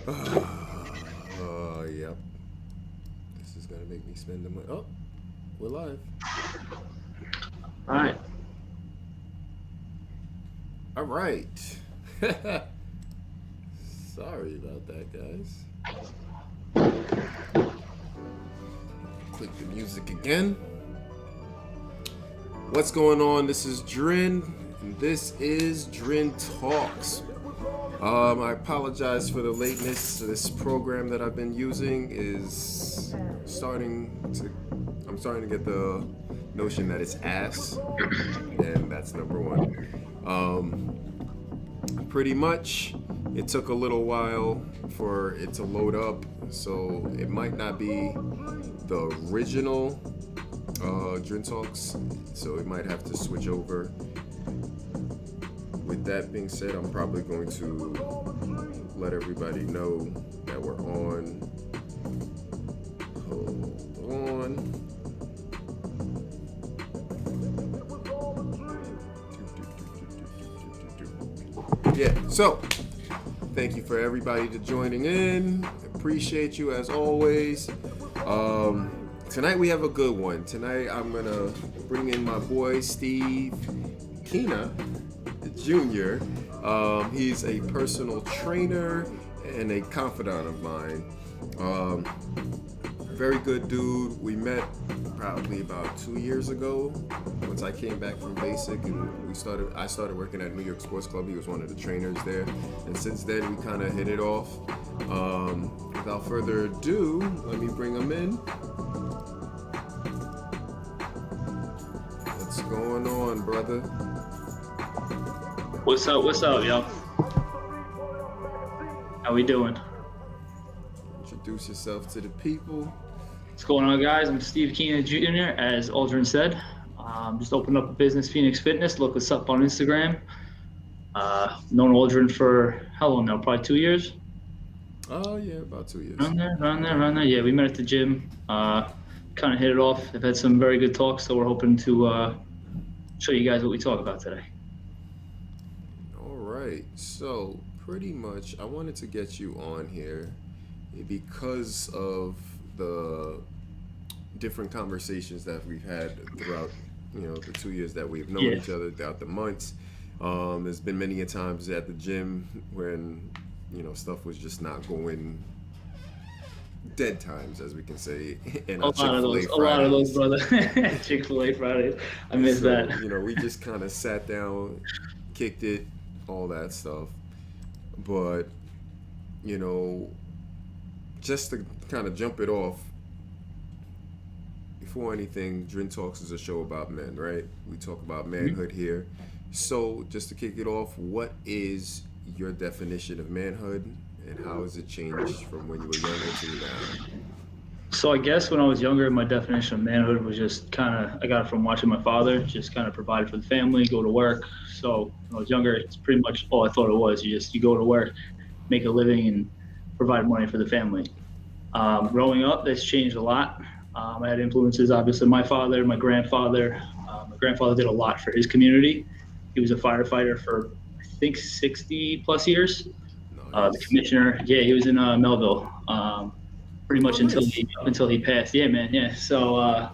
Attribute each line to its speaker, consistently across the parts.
Speaker 1: Yep. This is gonna make me spend the money. Oh, we're live.
Speaker 2: All right.
Speaker 1: All right. Sorry about that, guys. Click the music again. What's going on? This is Drin, and this is Drin Talks. I apologize for the lateness. This program that I've been using is I'm starting to get the notion that it's ass, and that's number one. Pretty much, it took a little while for it to load up, so it might not be the original Drin Talks, so it might have to switch over. With that being said, I'm probably going to let everybody know that we're on. Hold on. Yeah, so thank you for everybody to joining in. Appreciate you as always. Tonight we have a good one. Tonight I'm gonna bring in my boy Steve Kuehne Jr. He's a personal trainer and a confidant of mine. Very good dude. We met probably about 2 years ago once I came back from basic, and I started working at New York Sports Club. He was one of the trainers there, and since then we kind of hit it off. Without further ado, let me bring him in. What's going on, brother?
Speaker 2: What's up, y'all? How we doing?
Speaker 1: Introduce yourself to the people.
Speaker 2: What's going on, guys? I'm Steve Kuehne Jr., as Aldrin said. Just opened up a business, Phoenix Fitness. Look us up on Instagram. Known Aldrin for how long now? Probably 2 years?
Speaker 1: Oh, yeah, about 2 years.
Speaker 2: Around there. Yeah, we met at the gym. Kind of hit it off. I've had some very good talks, so we're hoping to show you guys what we talk about today.
Speaker 1: All right, so pretty much I wanted to get you on here because of the different conversations that we've had throughout, the 2 years that we've known each other, throughout the months. There's been many a times at the gym when, stuff was just not going dead times, as we can say, in our Chick-fil-A Fridays.
Speaker 2: A lot of those, brother. Chick-fil-A Fridays. I miss that.
Speaker 1: We just kind of sat down, kicked it, all that stuff. But, just to kind of jump it off, before anything, Drin Talks is a show about men, right? We talk about manhood here. So, just to kick it off, what is your definition of manhood, and how has it changed from when you were younger to now?
Speaker 2: So I guess when I was younger, my definition of manhood was just kind of, I got it from watching my father, just kind of provide for the family, go to work. So when I was younger, it's pretty much all I thought it was. You go to work, make a living, and provide money for the family. Growing up, that's changed a lot. I had influences, obviously, my father, my grandfather. My grandfather did a lot for his community. He was a firefighter for, I think, 60 plus years.
Speaker 1: Nice.
Speaker 2: The commissioner, he was in Melville. Pretty much until he passed. Yeah, man. Yeah. So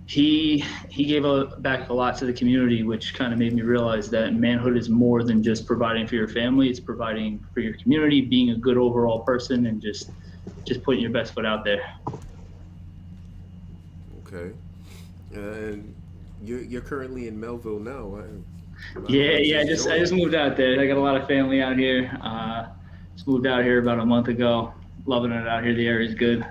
Speaker 2: he gave back a lot to the community, which kind of made me realize that manhood is more than just providing for your family. It's providing for your community, being a good overall person, and just putting your best foot out there.
Speaker 1: Okay. And you're currently in Melville now.
Speaker 2: Yeah. I just moved out there. I got a lot of family out here. Just moved out here about a month ago. Loving it out here. The area's good.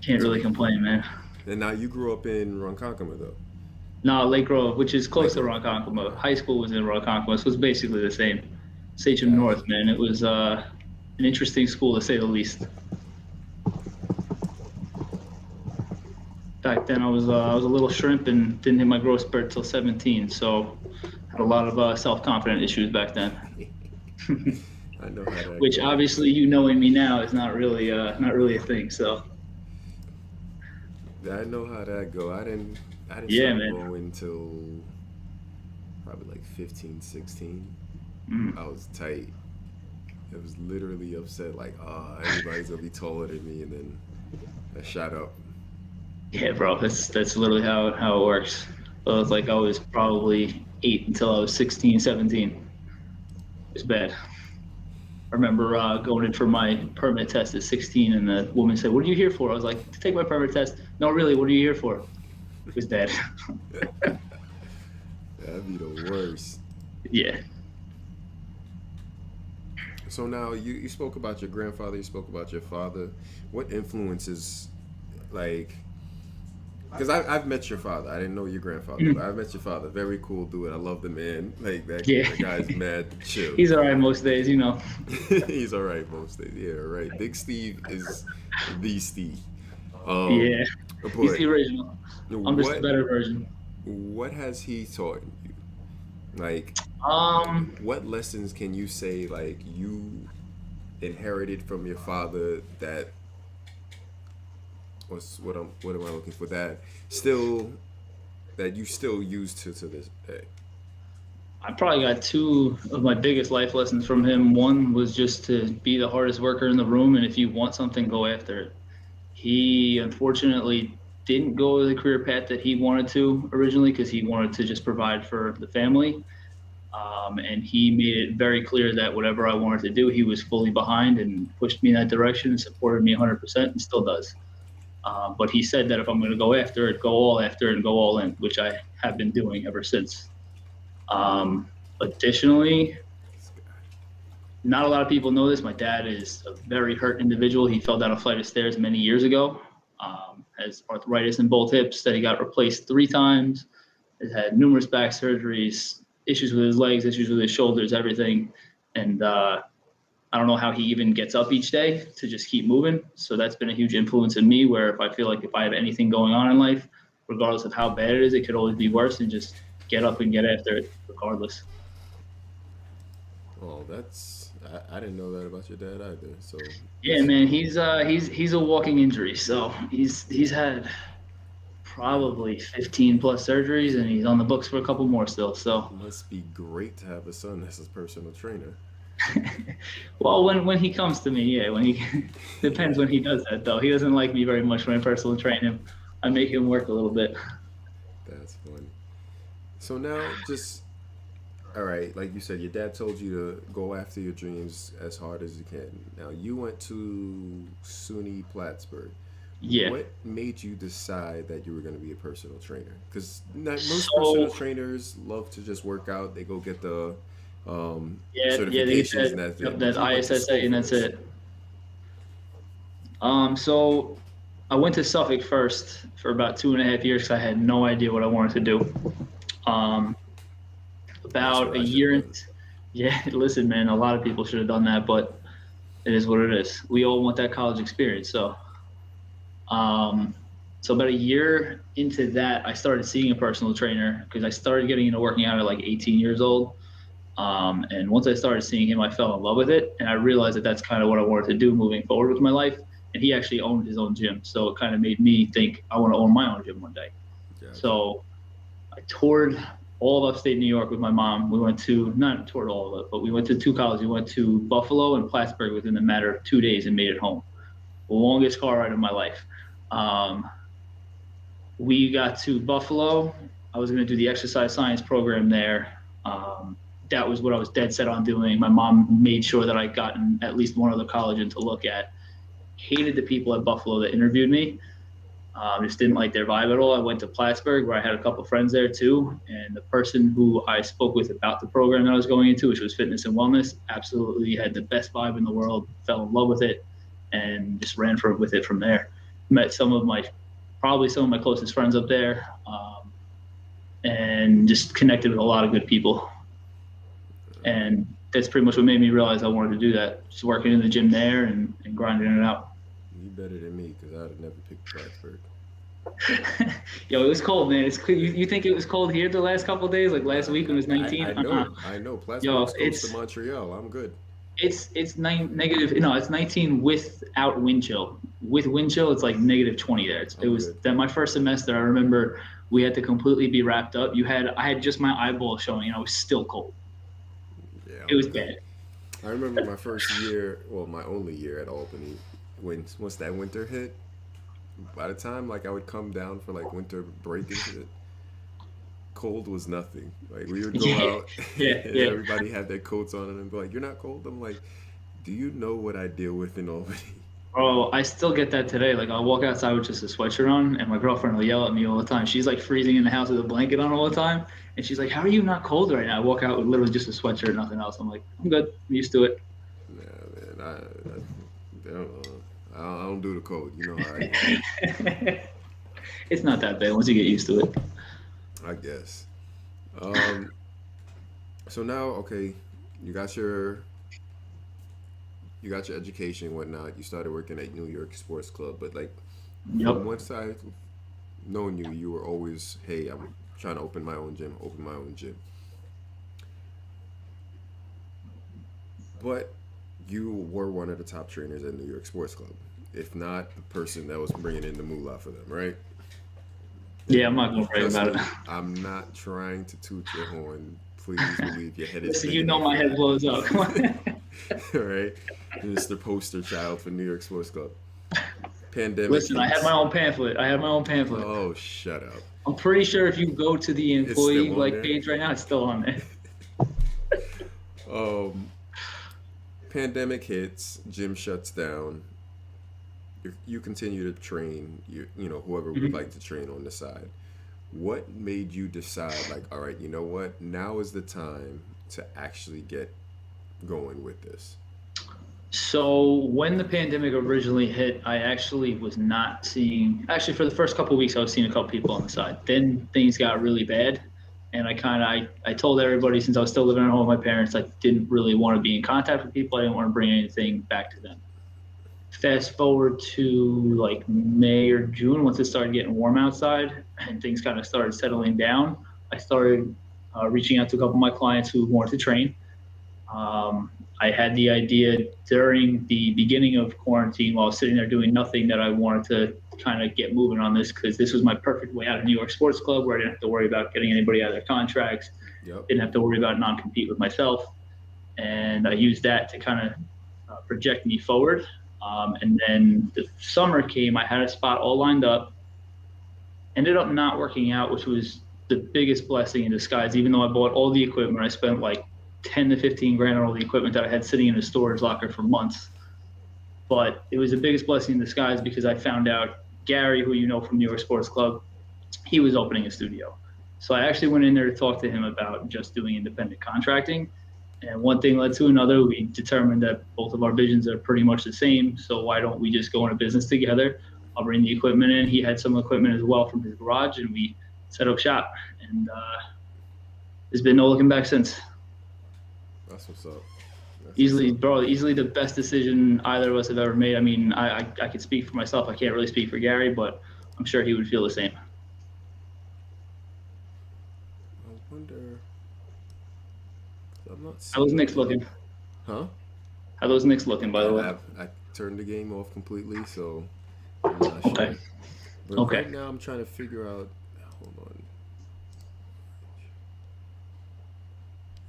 Speaker 2: Can't really complain, man.
Speaker 1: And now you grew up in Ronkonkoma, though.
Speaker 2: No, Lake Grove, which is close to Ronkonkoma. High school was in Ronkonkoma, so it's basically the same. Sachem North, man. It was an interesting school, to say the least. Back then, I was a little shrimp and didn't hit my growth spurt till 17, so had a lot of self-confidence issues back then.
Speaker 1: I know how that
Speaker 2: Which
Speaker 1: goes.
Speaker 2: obviously, knowing me now, is not really a thing. So.
Speaker 1: I know how that go. I didn't start going until probably like 15, 16. I was tight. It was literally upset, like, everybody's gonna be taller than me, and then I shot up.
Speaker 2: Yeah, bro, that's literally how it works. So it's like I was probably 8 until I was 16, 17. It was bad. I remember going in for my permit test at 16, and the woman said, "What are you here for?" I was like, "To take my permit test." No, really, what are you here for? It was bad.
Speaker 1: That'd be the worst.
Speaker 2: Yeah.
Speaker 1: So now you spoke about your grandfather, you spoke about your father. What influences, like, because I've met your father. I didn't know your grandfather, but I've met your father. Very cool dude. I love the man. Like
Speaker 2: Yeah.
Speaker 1: that guy's mad chill.
Speaker 2: He's all right most days, you know.
Speaker 1: He's all right most days. Yeah, right. Big Steve is the Steve. Um,
Speaker 2: Yeah. He's
Speaker 1: but
Speaker 2: the original. I'm just a
Speaker 1: what
Speaker 2: better version.
Speaker 1: what has he taught you? Like,
Speaker 2: Um,
Speaker 1: what lessons can you say like you inherited from your father that was what am I looking for, that still that you still use to this day?
Speaker 2: I probably got two of my biggest life lessons from him. One was just to be the hardest worker in the room, and if you want something, go after it. He unfortunately didn't go the career path that he wanted to originally because he wanted to just provide for the family. And he made it very clear that whatever I wanted to do, he was fully behind and pushed me in that direction and supported me 100% and still does. But he said that if I'm going to go after it, go all after it and go all in, which I have been doing ever since. Additionally, not a lot of people know this. My dad is a very hurt individual. He fell down a flight of stairs many years ago. Has arthritis in both hips that he got replaced 3 times. Has had numerous back surgeries, issues with his legs, issues with his shoulders, everything. And I don't know how he even gets up each day to just keep moving. So that's been a huge influence in me where if I feel like if I have anything going on in life, regardless of how bad it is, it could always be worse and just get up and get after it regardless.
Speaker 1: Oh, I didn't know that about your dad either. So
Speaker 2: Yeah,
Speaker 1: that's
Speaker 2: man, he's a walking injury. So he's had probably 15 plus surgeries and he's on the books for a couple more still. So
Speaker 1: must be great to have a son that's a personal trainer.
Speaker 2: well, when he comes to me, yeah, when he depends when he does that though. He doesn't like me very much when I personally train him. I make him work a little bit.
Speaker 1: That's funny. So now, just all right, like you said, your dad told you to go after your dreams as hard as you can. Now you went to SUNY Plattsburgh.
Speaker 2: Yeah.
Speaker 1: What made you decide that you were going to be a personal trainer? Because most personal
Speaker 2: So
Speaker 1: trainers love to just work out. They go get the
Speaker 2: yeah, they get
Speaker 1: certifications, and
Speaker 2: that
Speaker 1: that's
Speaker 2: yep,
Speaker 1: it. But
Speaker 2: that
Speaker 1: you went to
Speaker 2: ISSA
Speaker 1: school
Speaker 2: and
Speaker 1: for
Speaker 2: that's
Speaker 1: this.
Speaker 2: it. So I went to Suffolk first for about 2.5 years because I had no idea what I wanted to do. Um,
Speaker 1: That's
Speaker 2: about
Speaker 1: what
Speaker 2: a
Speaker 1: I should have
Speaker 2: year,
Speaker 1: done.
Speaker 2: yeah, listen, man, a lot of people should have done that, but it is what it is. We all want that college experience. Um, so about a year into that, I started seeing a personal trainer because I started getting into working out at like 18 years old. And once I started seeing him, I fell in love with it, and I realized that that's kind of what I wanted to do moving forward with my life. And he actually owned his own gym, so it kind of made me think I want to own my own gym one day.
Speaker 1: Gotcha.
Speaker 2: So I toured all of upstate New York with my mom. We went to not toured all of it, but we went to 2 colleges. We went to Buffalo and Plattsburgh within a matter of 2 days and made it home. The longest car ride of my life. Um, we got to Buffalo. I was going to do the exercise science program there. That was what I was dead set on doing. My mom made sure that I got in at least one other college in to look at. Hated the people at Buffalo that interviewed me. Just didn't like their vibe at all. I went to Plattsburgh where I had a couple friends there too. And the person who I spoke with about the program that I was going into, which was fitness and wellness, absolutely had the best vibe in the world, fell in love with it, and just ran with it from there. Met probably some of my closest friends up there, and just connected with a lot of good people. And that's pretty much what made me realize I wanted to do that. Just working in the gym there and grinding it out.
Speaker 1: You better than me because I'd have never picked Plattsburgh.
Speaker 2: Yo, it was cold, man. It's you think it was cold here the last couple of days, like last week when it was
Speaker 1: I
Speaker 2: 19?
Speaker 1: know, I know.
Speaker 2: Yo,
Speaker 1: Plattsburgh's close to Montreal. I'm good.
Speaker 2: it's negative. No, it's 19 without wind chill. With wind chill, it's like negative 20 there. It
Speaker 1: I'm
Speaker 2: was
Speaker 1: good.
Speaker 2: that my first semester. I remember we had to completely be wrapped up. I had just my eyeball showing, and I was still cold.
Speaker 1: Yeah,
Speaker 2: It
Speaker 1: I'm
Speaker 2: was
Speaker 1: good.
Speaker 2: bad.
Speaker 1: I remember my first year, well, my only year at Albany, when once that winter hit. By the time like I would come down for like winter break and shit, cold was nothing. Like we would go
Speaker 2: Yeah,
Speaker 1: out
Speaker 2: yeah,
Speaker 1: and
Speaker 2: yeah.
Speaker 1: everybody had their coats on and be like, "You're not cold." I'm like, "Do you know what I deal with in Albany?"
Speaker 2: Bro, I still get that today. Like I'll walk outside with just a sweatshirt on, and my girlfriend will yell at me all the time. She's like freezing in the house with a blanket on all the time, and she's like, "How are you not cold right now?" I walk out with literally just a sweatshirt, nothing else. I'm like, "I'm good. I'm used to it."
Speaker 1: Nah, man, I don't do the cold. You know how I am.
Speaker 2: It's not that bad once you get used to it.
Speaker 1: I guess. Um, so now, okay, you got your you got your education and whatnot. You started working at New York Sports Club, but like from
Speaker 2: Yep.
Speaker 1: once I known you, you were always, hey, I'm trying to open my own gym, open my own gym. But you were one of the top trainers at New York Sports Club, if not the person that was bringing in the moolah for them, right?
Speaker 2: Yeah, I'm
Speaker 1: And
Speaker 2: not gonna brag
Speaker 1: trust
Speaker 2: about it.
Speaker 1: me, I'm not trying to toot your horn. Please believe your head is
Speaker 2: Listen,
Speaker 1: big
Speaker 2: you know
Speaker 1: enough
Speaker 2: my
Speaker 1: for
Speaker 2: head
Speaker 1: that.
Speaker 2: blows up. Come on.
Speaker 1: All right, Mr. Poster Child for New York Sports Club. Pandemic
Speaker 2: Listen, I had my
Speaker 1: hits.
Speaker 2: own pamphlet. I have my own pamphlet.
Speaker 1: Oh, shut up.
Speaker 2: I'm pretty sure if you go to the
Speaker 1: It's
Speaker 2: employee
Speaker 1: still on
Speaker 2: like
Speaker 1: there.
Speaker 2: page right now, it's still on there.
Speaker 1: Um, Pandemic hits. Gym shuts down. You continue to train. You know whoever would
Speaker 2: Mhm.
Speaker 1: like to train on the side. What made you decide like, all right, you know what? Now is the time to actually get going with this.
Speaker 2: So when the pandemic originally hit, I actually was not seeing. Actually, for the first couple of weeks, I was seeing a couple people on the side. Then things got really bad, and I told everybody since I was still living at home with my parents, I didn't really want to be in contact with people. I didn't want to bring anything back to them. Fast forward to like May or June, once it started getting warm outside and things kind of started settling down, I started reaching out to a couple of my clients who wanted to train. Um, I had the idea during the beginning of quarantine while I was sitting there doing nothing that I wanted to kind of get moving on this because this was my perfect way out of New York Sports Club where I didn't have to worry about getting anybody out of their contracts,
Speaker 1: Yep.
Speaker 2: didn't have to worry about non compete with myself. And I used that to kind of project me forward. And then the summer came, I had a spot all lined up, ended up not working out, which was the biggest blessing in disguise. Even though I bought all the equipment, I spent like 10 to 15 grand on all the equipment that I had sitting in a storage locker for months. But it was the biggest blessing in disguise because I found out Gary, who you know from New York Sports Club, he was opening a studio. So I actually went in there to talk to him about just doing independent contracting. And one thing led to another. We determined that both of our visions are pretty much the same. So why don't we just go into business together? I'll bring the equipment in. He had some equipment as well from his garage, and we set up shop. And there's been no looking back since.
Speaker 1: That's what's up. That's what's
Speaker 2: Easily,
Speaker 1: up.
Speaker 2: bro, easily the best decision either of us have ever made. I mean, I could speak for myself. I can't really speak for Gary, but I'm sure he would feel the same.
Speaker 1: I wonder. I'm not
Speaker 2: How those
Speaker 1: seeing
Speaker 2: Knicks
Speaker 1: any.
Speaker 2: looking?
Speaker 1: Huh?
Speaker 2: How those Knicks looking, by the way?
Speaker 1: I turned the game off completely, so I'm not
Speaker 2: Okay.
Speaker 1: sure. But
Speaker 2: Okay.
Speaker 1: right now, I'm trying to figure out. Hold on.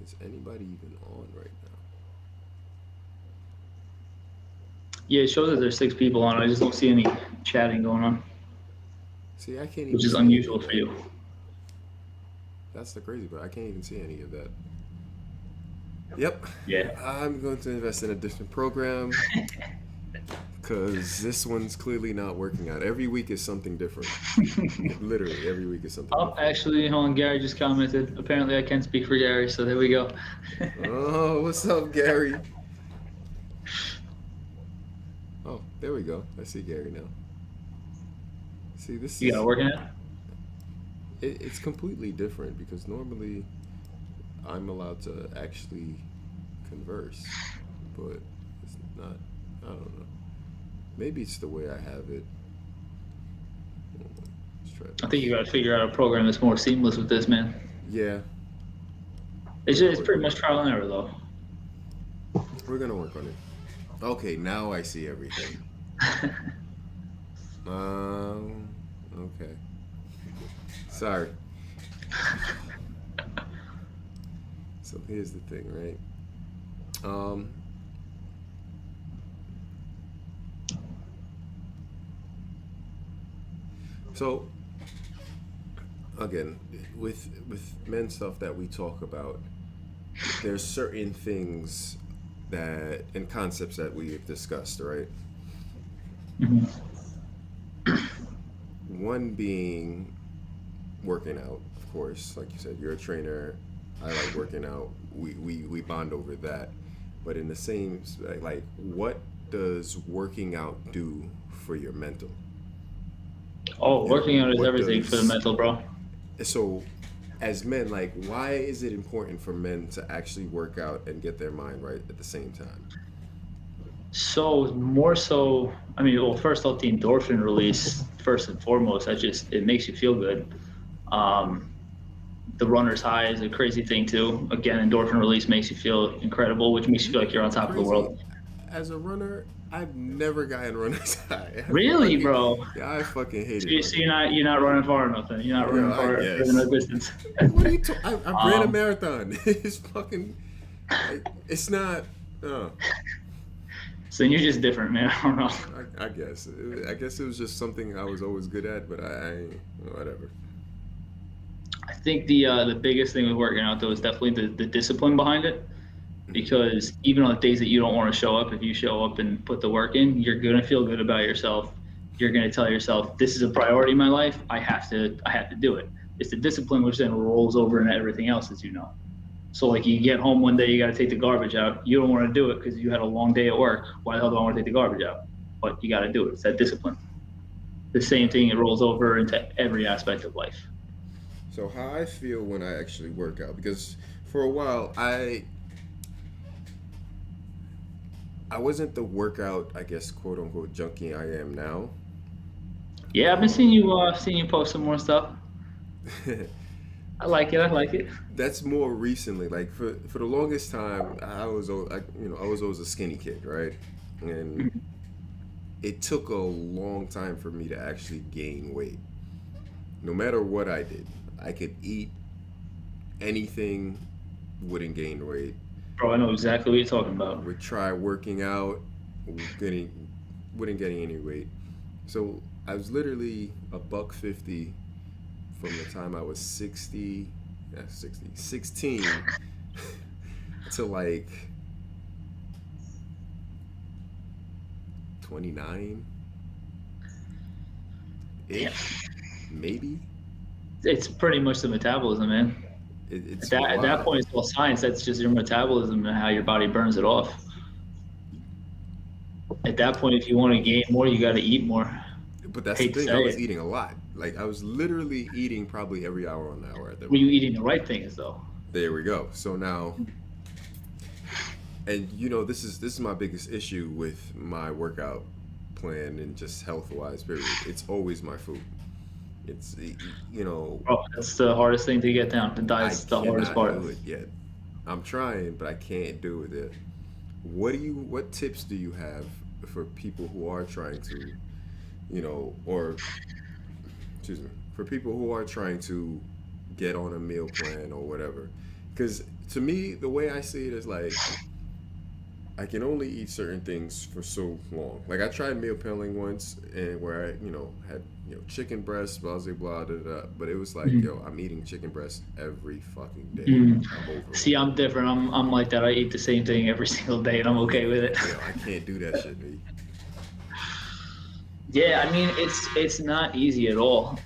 Speaker 1: Is anybody even on right now?
Speaker 2: Yeah, it shows that there's 6 people on. I just don't see any chatting going on,
Speaker 1: See, I can't
Speaker 2: which
Speaker 1: even
Speaker 2: is
Speaker 1: see any
Speaker 2: unusual
Speaker 1: of
Speaker 2: for
Speaker 1: that.
Speaker 2: you.
Speaker 1: That's the crazy part. I can't even see any of that. Yep.
Speaker 2: Yeah.
Speaker 1: I'm going to invest in a different program because this one's clearly not working out. Every week is something different. Literally, every week is something
Speaker 2: Oh,
Speaker 1: different.
Speaker 2: actually, hold on. Gary just commented. Apparently, I can speak for Gary, so there we go.
Speaker 1: Oh, what's up, Gary? Oh, there we go. I see Gary now. See, this
Speaker 2: You got
Speaker 1: is
Speaker 2: it working it?
Speaker 1: it's completely different because normally I'm allowed to actually converse, but it's not. I don't know. Maybe it's the way I have it. Hold on. Let's try
Speaker 2: I think
Speaker 1: this.
Speaker 2: you got to figure out a program that's more seamless with this, man.
Speaker 1: Yeah,
Speaker 2: It's
Speaker 1: we're gonna
Speaker 2: just, it's
Speaker 1: work
Speaker 2: pretty
Speaker 1: on
Speaker 2: much
Speaker 1: it.
Speaker 2: trial and error, though.
Speaker 1: We're gonna work on it. Okay, now I see everything. Um. Okay. Sorry. So here's the thing, right? So again, with men stuff that we talk about, there's certain things that and concepts that we have discussed, right?
Speaker 2: Mhm.
Speaker 1: One being working out, of course. Like you said, you're a trainer. I like working out. We bond over that. But in the same, like, what does working out do for your mental?
Speaker 2: Oh,
Speaker 1: You know,
Speaker 2: working out is
Speaker 1: what
Speaker 2: everything for the
Speaker 1: does,
Speaker 2: mental, bro.
Speaker 1: so as men, like, why is it important for men to actually work out and get their mind right at the same time?
Speaker 2: So more so, I mean, well, first off, the endorphin release, first and foremost, that just it makes you feel good. Um, the runner's high is a crazy thing too. Again, endorphin release makes you feel incredible, which makes you
Speaker 1: You
Speaker 2: feel
Speaker 1: know
Speaker 2: like you're on
Speaker 1: what's
Speaker 2: top of the
Speaker 1: crazy?
Speaker 2: world.
Speaker 1: As a runner, I've never gotten runner's high. I
Speaker 2: Really,
Speaker 1: fucking,
Speaker 2: bro?
Speaker 1: yeah, I fucking hate
Speaker 2: So,
Speaker 1: it,
Speaker 2: so
Speaker 1: man.
Speaker 2: you're not running far enough then. You're not
Speaker 1: Yo,
Speaker 2: running
Speaker 1: I
Speaker 2: far enough
Speaker 1: guess.
Speaker 2: distance.
Speaker 1: What are you? I ran a
Speaker 2: um,
Speaker 1: marathon. It's fucking. It's not. Uh,
Speaker 2: so you're just different, man. I don't know.
Speaker 1: I guess. I guess it was just something I was always good at, but whatever.
Speaker 2: I think the biggest thing with working out though is definitely the discipline behind it.
Speaker 1: Hmm.
Speaker 2: Because even on the days that you don't want to show up, if you show up and put the work in, you're gonna feel good about yourself. You're gonna tell yourself, "This is a priority in my life. I have to do it." It's the discipline which then rolls over into everything else, as you know. So like you get home one day, you got to take the garbage out. You don't want to do it because you had a long day at work. Why the hell do I want to take the garbage out? But you got to do it. It's that discipline. The same
Speaker 1: Right.
Speaker 2: thing. It rolls over into every aspect of life.
Speaker 1: So how I feel when I actually work out, because for a while I wasn't the workout, I guess, quote unquote junkie I am now.
Speaker 2: Yeah, I've been seeing you post some more stuff. I like it. I like it.
Speaker 1: That's more recently. Like for the longest time, I was always a skinny kid, right? And it took a long time for me to actually gain weight. No matter what I did, I could eat anything, wouldn't gain weight.
Speaker 2: Bro, I know exactly what you're talking about.
Speaker 1: Would try working out, getting wouldn't getting any weight. So I was literally a buck 50 from the time I was 60, yeah, 60, 16 to like 29
Speaker 2: Damn.
Speaker 1: ish, maybe.
Speaker 2: It's pretty much the metabolism, man. At
Speaker 1: It's
Speaker 2: that
Speaker 1: wild.
Speaker 2: point, it's all science. That's just your metabolism and how your body burns it off. At that point, if you want to gain more, you got to eat more.
Speaker 1: But that's the
Speaker 2: Hate to
Speaker 1: thing. I
Speaker 2: say
Speaker 1: was
Speaker 2: it.
Speaker 1: eating a lot. Like I was literally eating probably every hour on the hour at that
Speaker 2: Were you
Speaker 1: point.
Speaker 2: eating the right things though?
Speaker 1: There we go. So now, and this is my biggest issue with my workout plan and just health wise. Period. It's always my food. It's you know
Speaker 2: Bro, that's the hardest thing to get down. The
Speaker 1: I
Speaker 2: diet's the hardest
Speaker 1: cannot
Speaker 2: part.
Speaker 1: do it yet. I'm trying, but I can't do it yet. What tips do you have for people who are trying to, or excuse me, for people who are trying to get on a meal plan or whatever? Because to me, the way I see it is like I can only eat certain things for so long. Like I tried meal planning once, and where I, had chicken breast, blah blah blah, da, da, da. But it was like,
Speaker 2: Mhm.
Speaker 1: yo, I'm eating chicken breast every fucking day.
Speaker 2: Mm.
Speaker 1: I'm over it.
Speaker 2: See, I'm different. I'm like that. I eat the same thing every single day, and I'm
Speaker 1: Yeah,
Speaker 2: okay with it.
Speaker 1: yo, I can't do that shit, me.
Speaker 2: Yeah, I mean, it's not easy at all.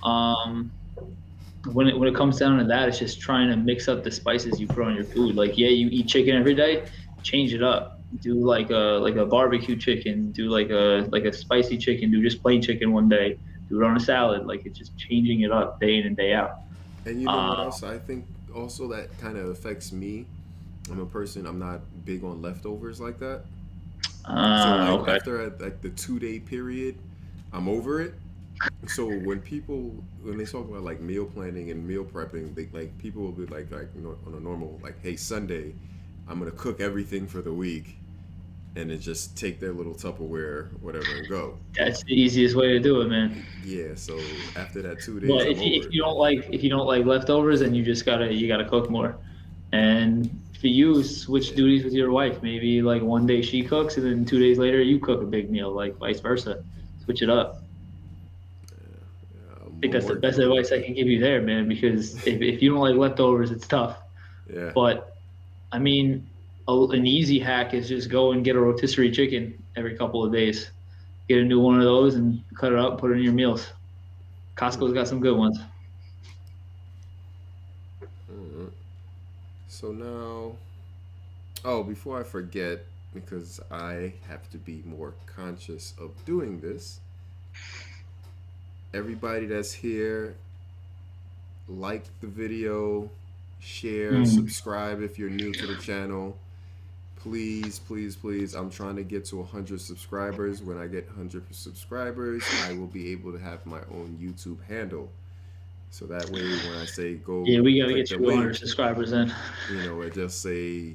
Speaker 2: When it comes down to that, it's just trying to mix up the spices you put on your food. Like, yeah, you eat chicken every day, change it up. Do like a barbecue chicken. Do like a spicy chicken. Do just plain chicken one day. Do it on a salad. Like it's just changing it up day in and day out.
Speaker 1: And you know what
Speaker 2: Uh,
Speaker 1: else I think also that kind of affects me? I'm not big on leftovers like that. So like
Speaker 2: okay.
Speaker 1: after like the 2 day period, I'm over it. So when they talk about like meal planning and meal prepping, like people will be like on a normal like, hey, Sunday, I'm gonna cook everything for the week, and then just take their little Tupperware whatever and go.
Speaker 2: That's the easiest way to do it, man.
Speaker 1: Yeah. So after that 2 days,
Speaker 2: But
Speaker 1: I'm
Speaker 2: if
Speaker 1: over it.
Speaker 2: you don't like leftovers, then you gotta cook more. And for you, switch
Speaker 1: Yeah.
Speaker 2: duties with your wife. Maybe like one day she cooks, and then 2 days later you cook a big meal, like vice versa. Switch it up.
Speaker 1: Yeah,
Speaker 2: think
Speaker 1: I'm
Speaker 2: that's the
Speaker 1: working
Speaker 2: best
Speaker 1: on
Speaker 2: advice I
Speaker 1: that.
Speaker 2: can give you there, man, because if you don't like leftovers, it's tough.
Speaker 1: Yeah.
Speaker 2: But I mean, an easy hack is just go and get a rotisserie chicken every couple of days. Get a new one of those and cut it up, put it in your meals.
Speaker 1: Hmm.
Speaker 2: Costco's got some good ones.
Speaker 1: Alright. So now, oh, before I forget, because I have to be more conscious of doing this, everybody that's here, like the video, share,
Speaker 2: Mm.
Speaker 1: subscribe if you're new to the channel. Please, please, please. I'm trying to get to 100 subscribers. When I get 100 subscribers, I will be able to have my own YouTube handle. So that way, when I say go
Speaker 2: Yeah, we got to
Speaker 1: click
Speaker 2: get
Speaker 1: the
Speaker 2: you 100
Speaker 1: link,
Speaker 2: subscribers in.
Speaker 1: it just say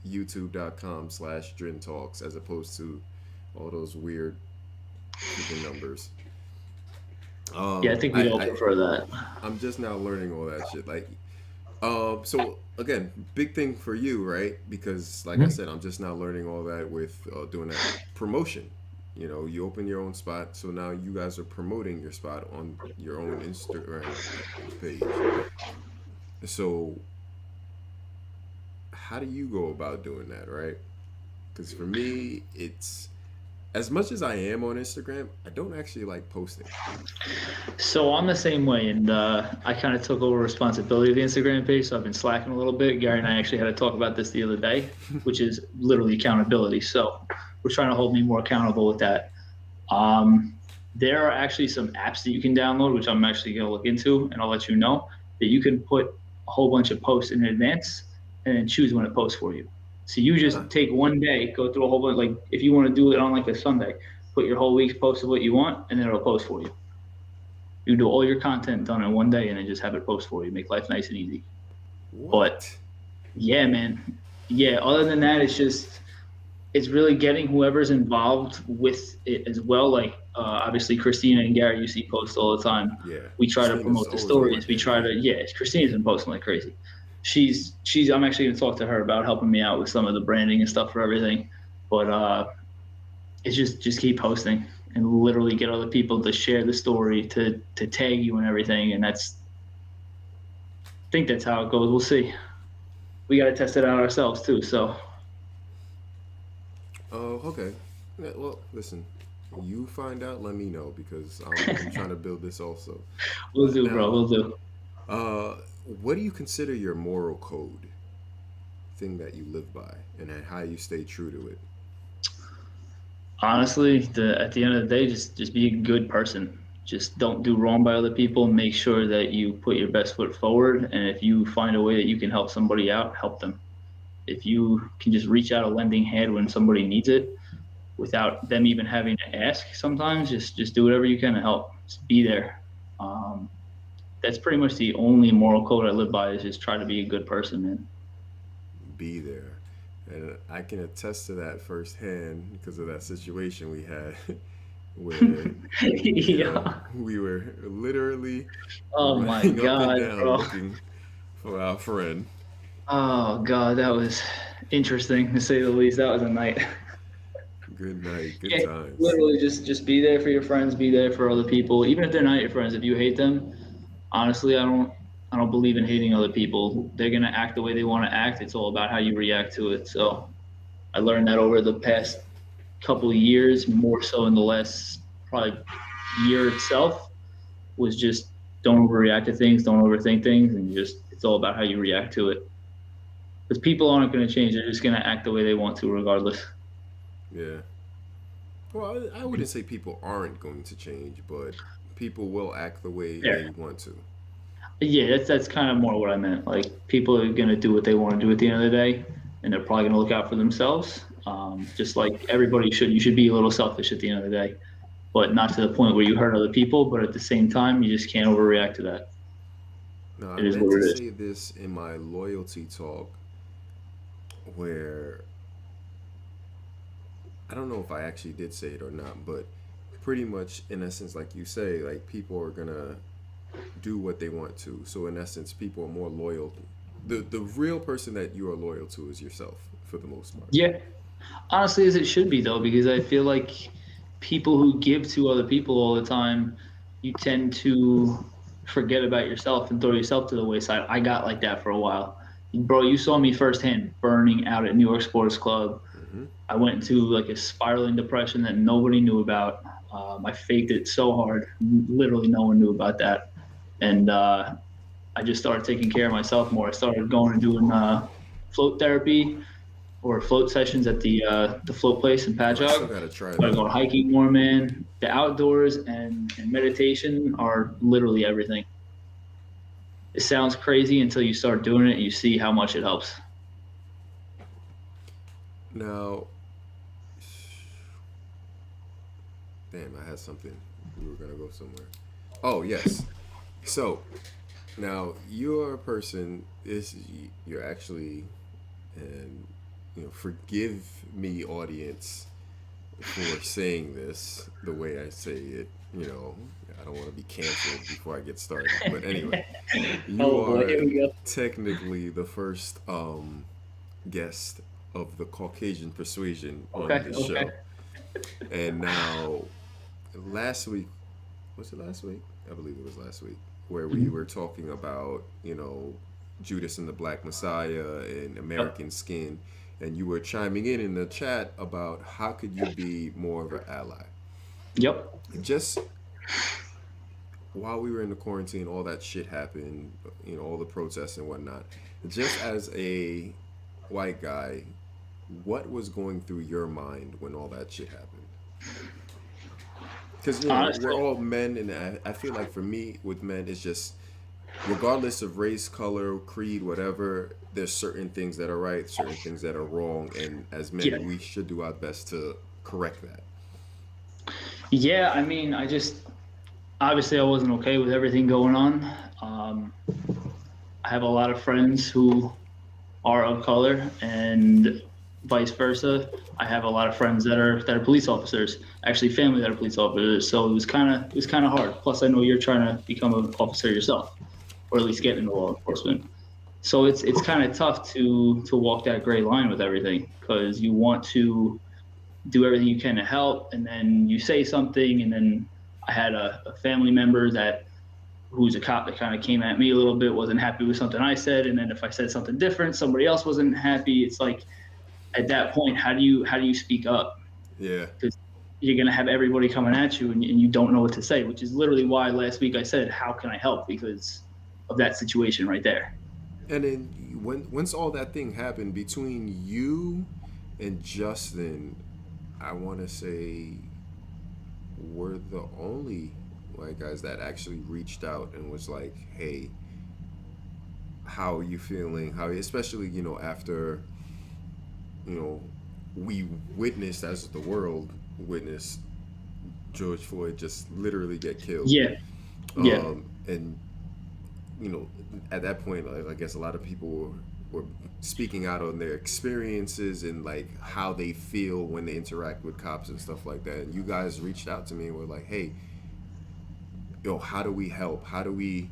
Speaker 1: youtube.com/Drin Talks as opposed to all those weird freaking numbers.
Speaker 2: Yeah, I
Speaker 1: Um,
Speaker 2: think
Speaker 1: I,
Speaker 2: we'd all
Speaker 1: I
Speaker 2: prefer that.
Speaker 1: I'm just now learning all that shit. Like, so again, big thing for you, right? Because like I
Speaker 2: Mhm.
Speaker 1: said, I'm just now learning all that with doing that promotion. You open your own spot, so now you guys are promoting your spot on your own Instagram page. So how do you go about doing that, right? Because for me, it's as much as I am on Instagram, I don't actually like posting.
Speaker 2: So I'm the same way, and I kind of took over responsibility of the Instagram page, so I've been slacking a little bit. Gary and I actually had to talk about this the other day, which is literally accountability. So we're trying to hold me more accountable with that. Um, there are actually some apps that you can download, which I'm actually going to look into, and I'll let you know that you can put a whole bunch of posts in advance and then choose when it posts for you. So you
Speaker 1: Huh.
Speaker 2: just take one day, go through a whole bunch. Like if you want to do it on like a Sunday, put your whole week's post of what you want, and then it'll post for you. You do all your content done in one day, and then just have it post for you. Make life nice and easy. But
Speaker 1: What?
Speaker 2: yeah, man. Yeah. Other than that, it's really getting whoever's involved with it as well. Like obviously Christina and Gary, you see posts all the time.
Speaker 1: Yeah.
Speaker 2: We try to
Speaker 1: Christina's
Speaker 2: promote the
Speaker 1: always on my
Speaker 2: stories. We
Speaker 1: damn
Speaker 2: try
Speaker 1: feed.
Speaker 2: to yeah. Christina's been posting like crazy. She's. I'm actually gonna talk to her about helping me out with some of the branding and stuff for everything. But it's just keep posting and literally get other people to share the story to tag you and everything. And I think that's how it goes. We'll see. We got to test it out ourselves too. So
Speaker 1: Oh, okay. Yeah, well, listen. You find out, let me know because I'm trying to build this also.
Speaker 2: we'll do, bro.
Speaker 1: Now,
Speaker 2: We'll do.
Speaker 1: uh, what do you consider your moral code? Thing that you live by, and then how you stay true to it.
Speaker 2: Honestly, at the end of the day, just be a good person. Just don't do wrong by other people. Make sure that you put your best foot forward. And if you find a way that you can help somebody out, help them. If you can just reach out a lending hand when somebody needs it without them even having to ask, sometimes just do whatever you can to help. Just be there. Um, that's pretty much the only moral code I live by is just try to be a good person, man.
Speaker 1: Be there. And I can attest to that firsthand because of that situation we had where,
Speaker 2: Yeah.
Speaker 1: we were literally
Speaker 2: Oh my
Speaker 1: running up and
Speaker 2: God,
Speaker 1: down
Speaker 2: bro.
Speaker 1: looking for our friend.
Speaker 2: Oh God, that was interesting to say the least. That was a night.
Speaker 1: Good night, good
Speaker 2: Yeah,
Speaker 1: times.
Speaker 2: literally just be there for your friends, be there for other people, even if they're not your friends. If you hate them, honestly, I don't believe in hating other people. They're gonna act the way they want to act. It's all about how you react to it. So I learned that over the past couple of years, more so in the last probably year itself, was just don't overreact to things, don't overthink things, and just it's all about how you react to it. Because people aren't going to change; they're just going to act the way they want to, regardless.
Speaker 1: Yeah. Well, I wouldn't say people aren't going to change, but people will act the way
Speaker 2: There.
Speaker 1: they want to.
Speaker 2: Yeah, that's kind of more what I meant. Like people are gonna do what they want to do at the end of the day, and they're probably gonna look out for themselves. Just like everybody should. You should be a little selfish at the end of the day, but not to the point where you hurt other people. But at the same time, you just can't overreact to that.
Speaker 1: Now, I
Speaker 2: It is
Speaker 1: meant
Speaker 2: what
Speaker 1: to
Speaker 2: it is.
Speaker 1: say this in my loyalty talk where I don't know if I actually did say it or not, but pretty much in essence, like you say, like people are gonna do what they want to. So in essence, people are more loyal. The real person that you are loyal to is yourself for the most part.
Speaker 2: Yeah, honestly, as it should be though, because I feel like people who give to other people all the time, you tend to forget about yourself and throw yourself to the wayside. I got like that for a while. Bro, you saw me firsthand burning out at New York Sports Club.
Speaker 1: Mm-hmm.
Speaker 2: I went into like a spiraling depression that nobody knew about. I faked it so hard. Literally, no one knew about that. And I just started taking care of myself more. I started going and doing float therapy or float sessions at the float place in
Speaker 1: Oh, I still
Speaker 2: Patchogue.
Speaker 1: gotta try
Speaker 2: Started
Speaker 1: that.
Speaker 2: going hiking more, man. The outdoors and meditation are literally everything. It sounds crazy until you start doing it and you see how much it helps.
Speaker 1: Now, damn, I had something. We were gonna go somewhere. Oh yes. So now you're a person. You're actually, and forgive me, audience, for saying this the way I say it. You know, I don't want to be canceled before I get started. But anyway, you
Speaker 2: Oh boy,
Speaker 1: are
Speaker 2: here we go.
Speaker 1: technically the first guest of the Caucasian persuasion on
Speaker 2: Okay,
Speaker 1: this
Speaker 2: okay.
Speaker 1: show. And now, last week, was it last week? I believe it was last week, where we
Speaker 2: Mhm.
Speaker 1: were talking about, Judas and the Black Messiah and
Speaker 2: Yep.
Speaker 1: American Skin. And you were chiming in the chat about how could you be more of an ally.
Speaker 2: Yep.
Speaker 1: Just while we were in the quarantine, all that shit happened, all the protests and whatnot. Just as a white guy, what was going through your mind when all that shit happened? Because we're
Speaker 2: Honestly,
Speaker 1: all men, and I feel like for me with men, it's just regardless of race, color, creed, whatever. There's certain things that are right, certain things that are wrong, and as
Speaker 2: yeah.
Speaker 1: men, we should do our best to correct that.
Speaker 2: Yeah, I mean, I just obviously I wasn't okay with everything going on. Um, I have a lot of friends who are of color and vice versa. I have a lot of friends that are police officers, actually family that are police officers. So it was kind of hard. Plus, I know you're trying to become an officer yourself, or at least get into law enforcement. So it's kind of tough to walk that gray line with everything because you want to do everything you can to help, and then you say something, and then I had a family member that who's a cop that kind of came at me a little bit, wasn't happy with something I said, and then if I said something different, somebody else wasn't happy. It's like at that point, how do you speak up?
Speaker 1: Yeah,
Speaker 2: Because you're gonna have everybody coming at you, and you don't know what to say, which is literally why last week I said, "How can I help?" Because of that situation right there.
Speaker 1: and then once all that thing happened between you and Justin, I want to say we're the only white guys that actually reached out and was like, "Hey, how are you feeling? How, especially after you know we witnessed as the world witnessed George Floyd just literally get killed,
Speaker 2: Yeah, yeah,
Speaker 1: and you know at that point, I guess a lot of people were speaking out on their experiences and like how they feel when they interact with cops and stuff like that. And you guys reached out to me and were like, "Hey, how do we help? How do we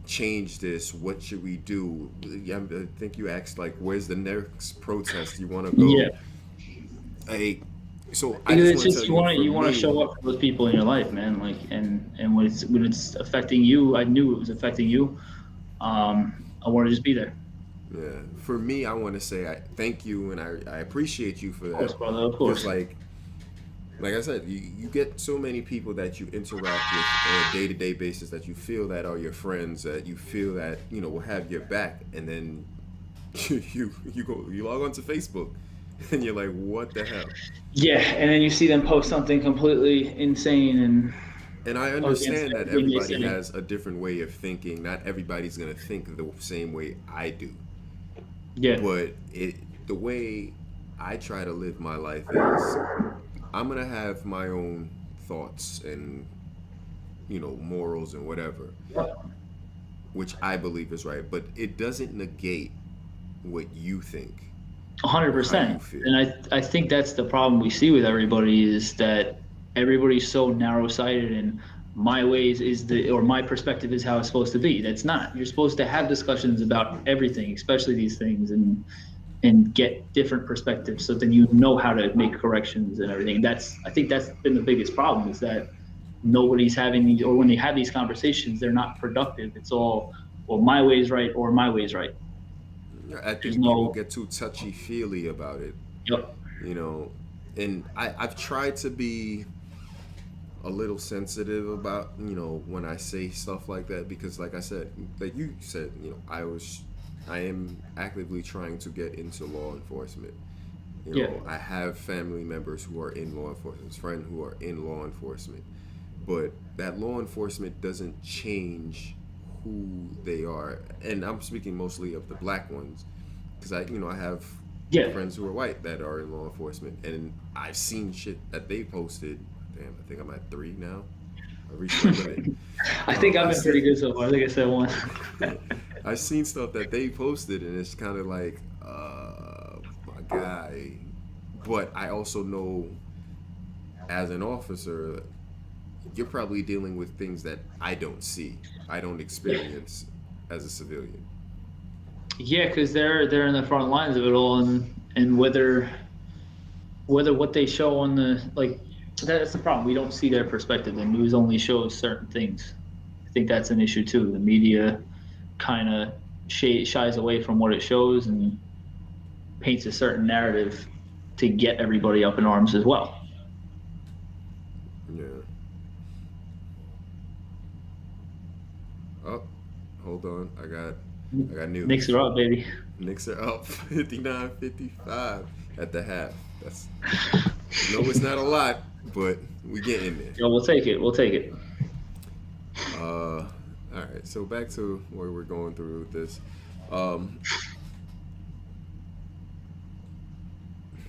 Speaker 1: change this? What should we do?" Yeah, I think you asked like, "Where's the next protest you want to
Speaker 2: yeah.
Speaker 1: go?" I So I
Speaker 2: Because
Speaker 1: just
Speaker 2: it's
Speaker 1: want to
Speaker 2: just
Speaker 1: tell
Speaker 2: you
Speaker 1: you,
Speaker 2: want to
Speaker 1: for
Speaker 2: you want to
Speaker 1: me,
Speaker 2: show up for those people in your life, man. Like and when it's affecting you, I knew it was affecting you. I want to just be there.
Speaker 1: yeah, for me, I want to say I thank you and I appreciate you for
Speaker 2: Of
Speaker 1: that
Speaker 2: course, brother. Of
Speaker 1: because
Speaker 2: course.
Speaker 1: like I said, you get so many people that you interact with on a day to day basis that you feel that are your friends, that you feel that will have your back, and then you log onto Facebook and you're like, what the hell?
Speaker 2: Yeah, and then you see them post something completely insane and
Speaker 1: And I
Speaker 2: against
Speaker 1: understand that
Speaker 2: everything they
Speaker 1: everybody
Speaker 2: say.
Speaker 1: has a different way of thinking. Not everybody's gonna think the same way I do,
Speaker 2: Yeah,
Speaker 1: but the way I try to live my life is I'm gonna have my own thoughts and morals and whatever, which I believe is right, but it doesn't negate what you think or how you
Speaker 2: 100%.
Speaker 1: feel.
Speaker 2: And I think that's the problem we see with everybody is that everybody's so narrow sighted and my ways is the or my perspective is how it's supposed to be. That's not. You're supposed to have discussions about everything, especially these things, and get different perspectives so then you know how to make corrections and everything. I think that's been the biggest problem is that nobody's having these, or when they have these conversations, they're not productive. It's all, well, my way's right or my way's right.
Speaker 1: I
Speaker 2: There's
Speaker 1: think people
Speaker 2: no,
Speaker 1: get too touchy feely about it,
Speaker 2: yep,
Speaker 1: you know. And I've tried to be a little sensitive about, when I say stuff like that, because like I said, like you said, I am actively trying to get into law enforcement.
Speaker 2: yeah,
Speaker 1: I have family members who are in law enforcement, friends who are in law enforcement, but that law enforcement doesn't change who they are. And I'm speaking mostly of the black ones, because I have
Speaker 2: yeah.
Speaker 1: friends who are white that are in law enforcement, and I've seen shit that they posted. Damn, I think I'm at 3 now. I reached my limit.
Speaker 2: I think I've
Speaker 1: I
Speaker 2: been pretty
Speaker 1: see.
Speaker 2: good so far. I think I said one.
Speaker 1: I've seen stuff that they posted, and it's kind of like, my guy. But I also know, as an officer, you're probably dealing with things that I don't see, I don't
Speaker 2: Yeah,
Speaker 1: experience as a civilian.
Speaker 2: yeah, because they're in the front lines of it all, and whether what they show on the like, that's the problem. We don't see their perspective. The news only shows certain things. I think that's an issue too. The media kind of shies away from what it shows and paints a certain narrative to get everybody up in arms as well.
Speaker 1: Yeah. Oh, hold on. I got
Speaker 2: Mix
Speaker 1: news.
Speaker 2: her up, baby.
Speaker 1: Knicks are up 59-55 at the half. That's No, it's not a lot, but we get in there.
Speaker 2: Yo, we'll take it. We'll take it.
Speaker 1: All right. So back to where we're going through with this. Um,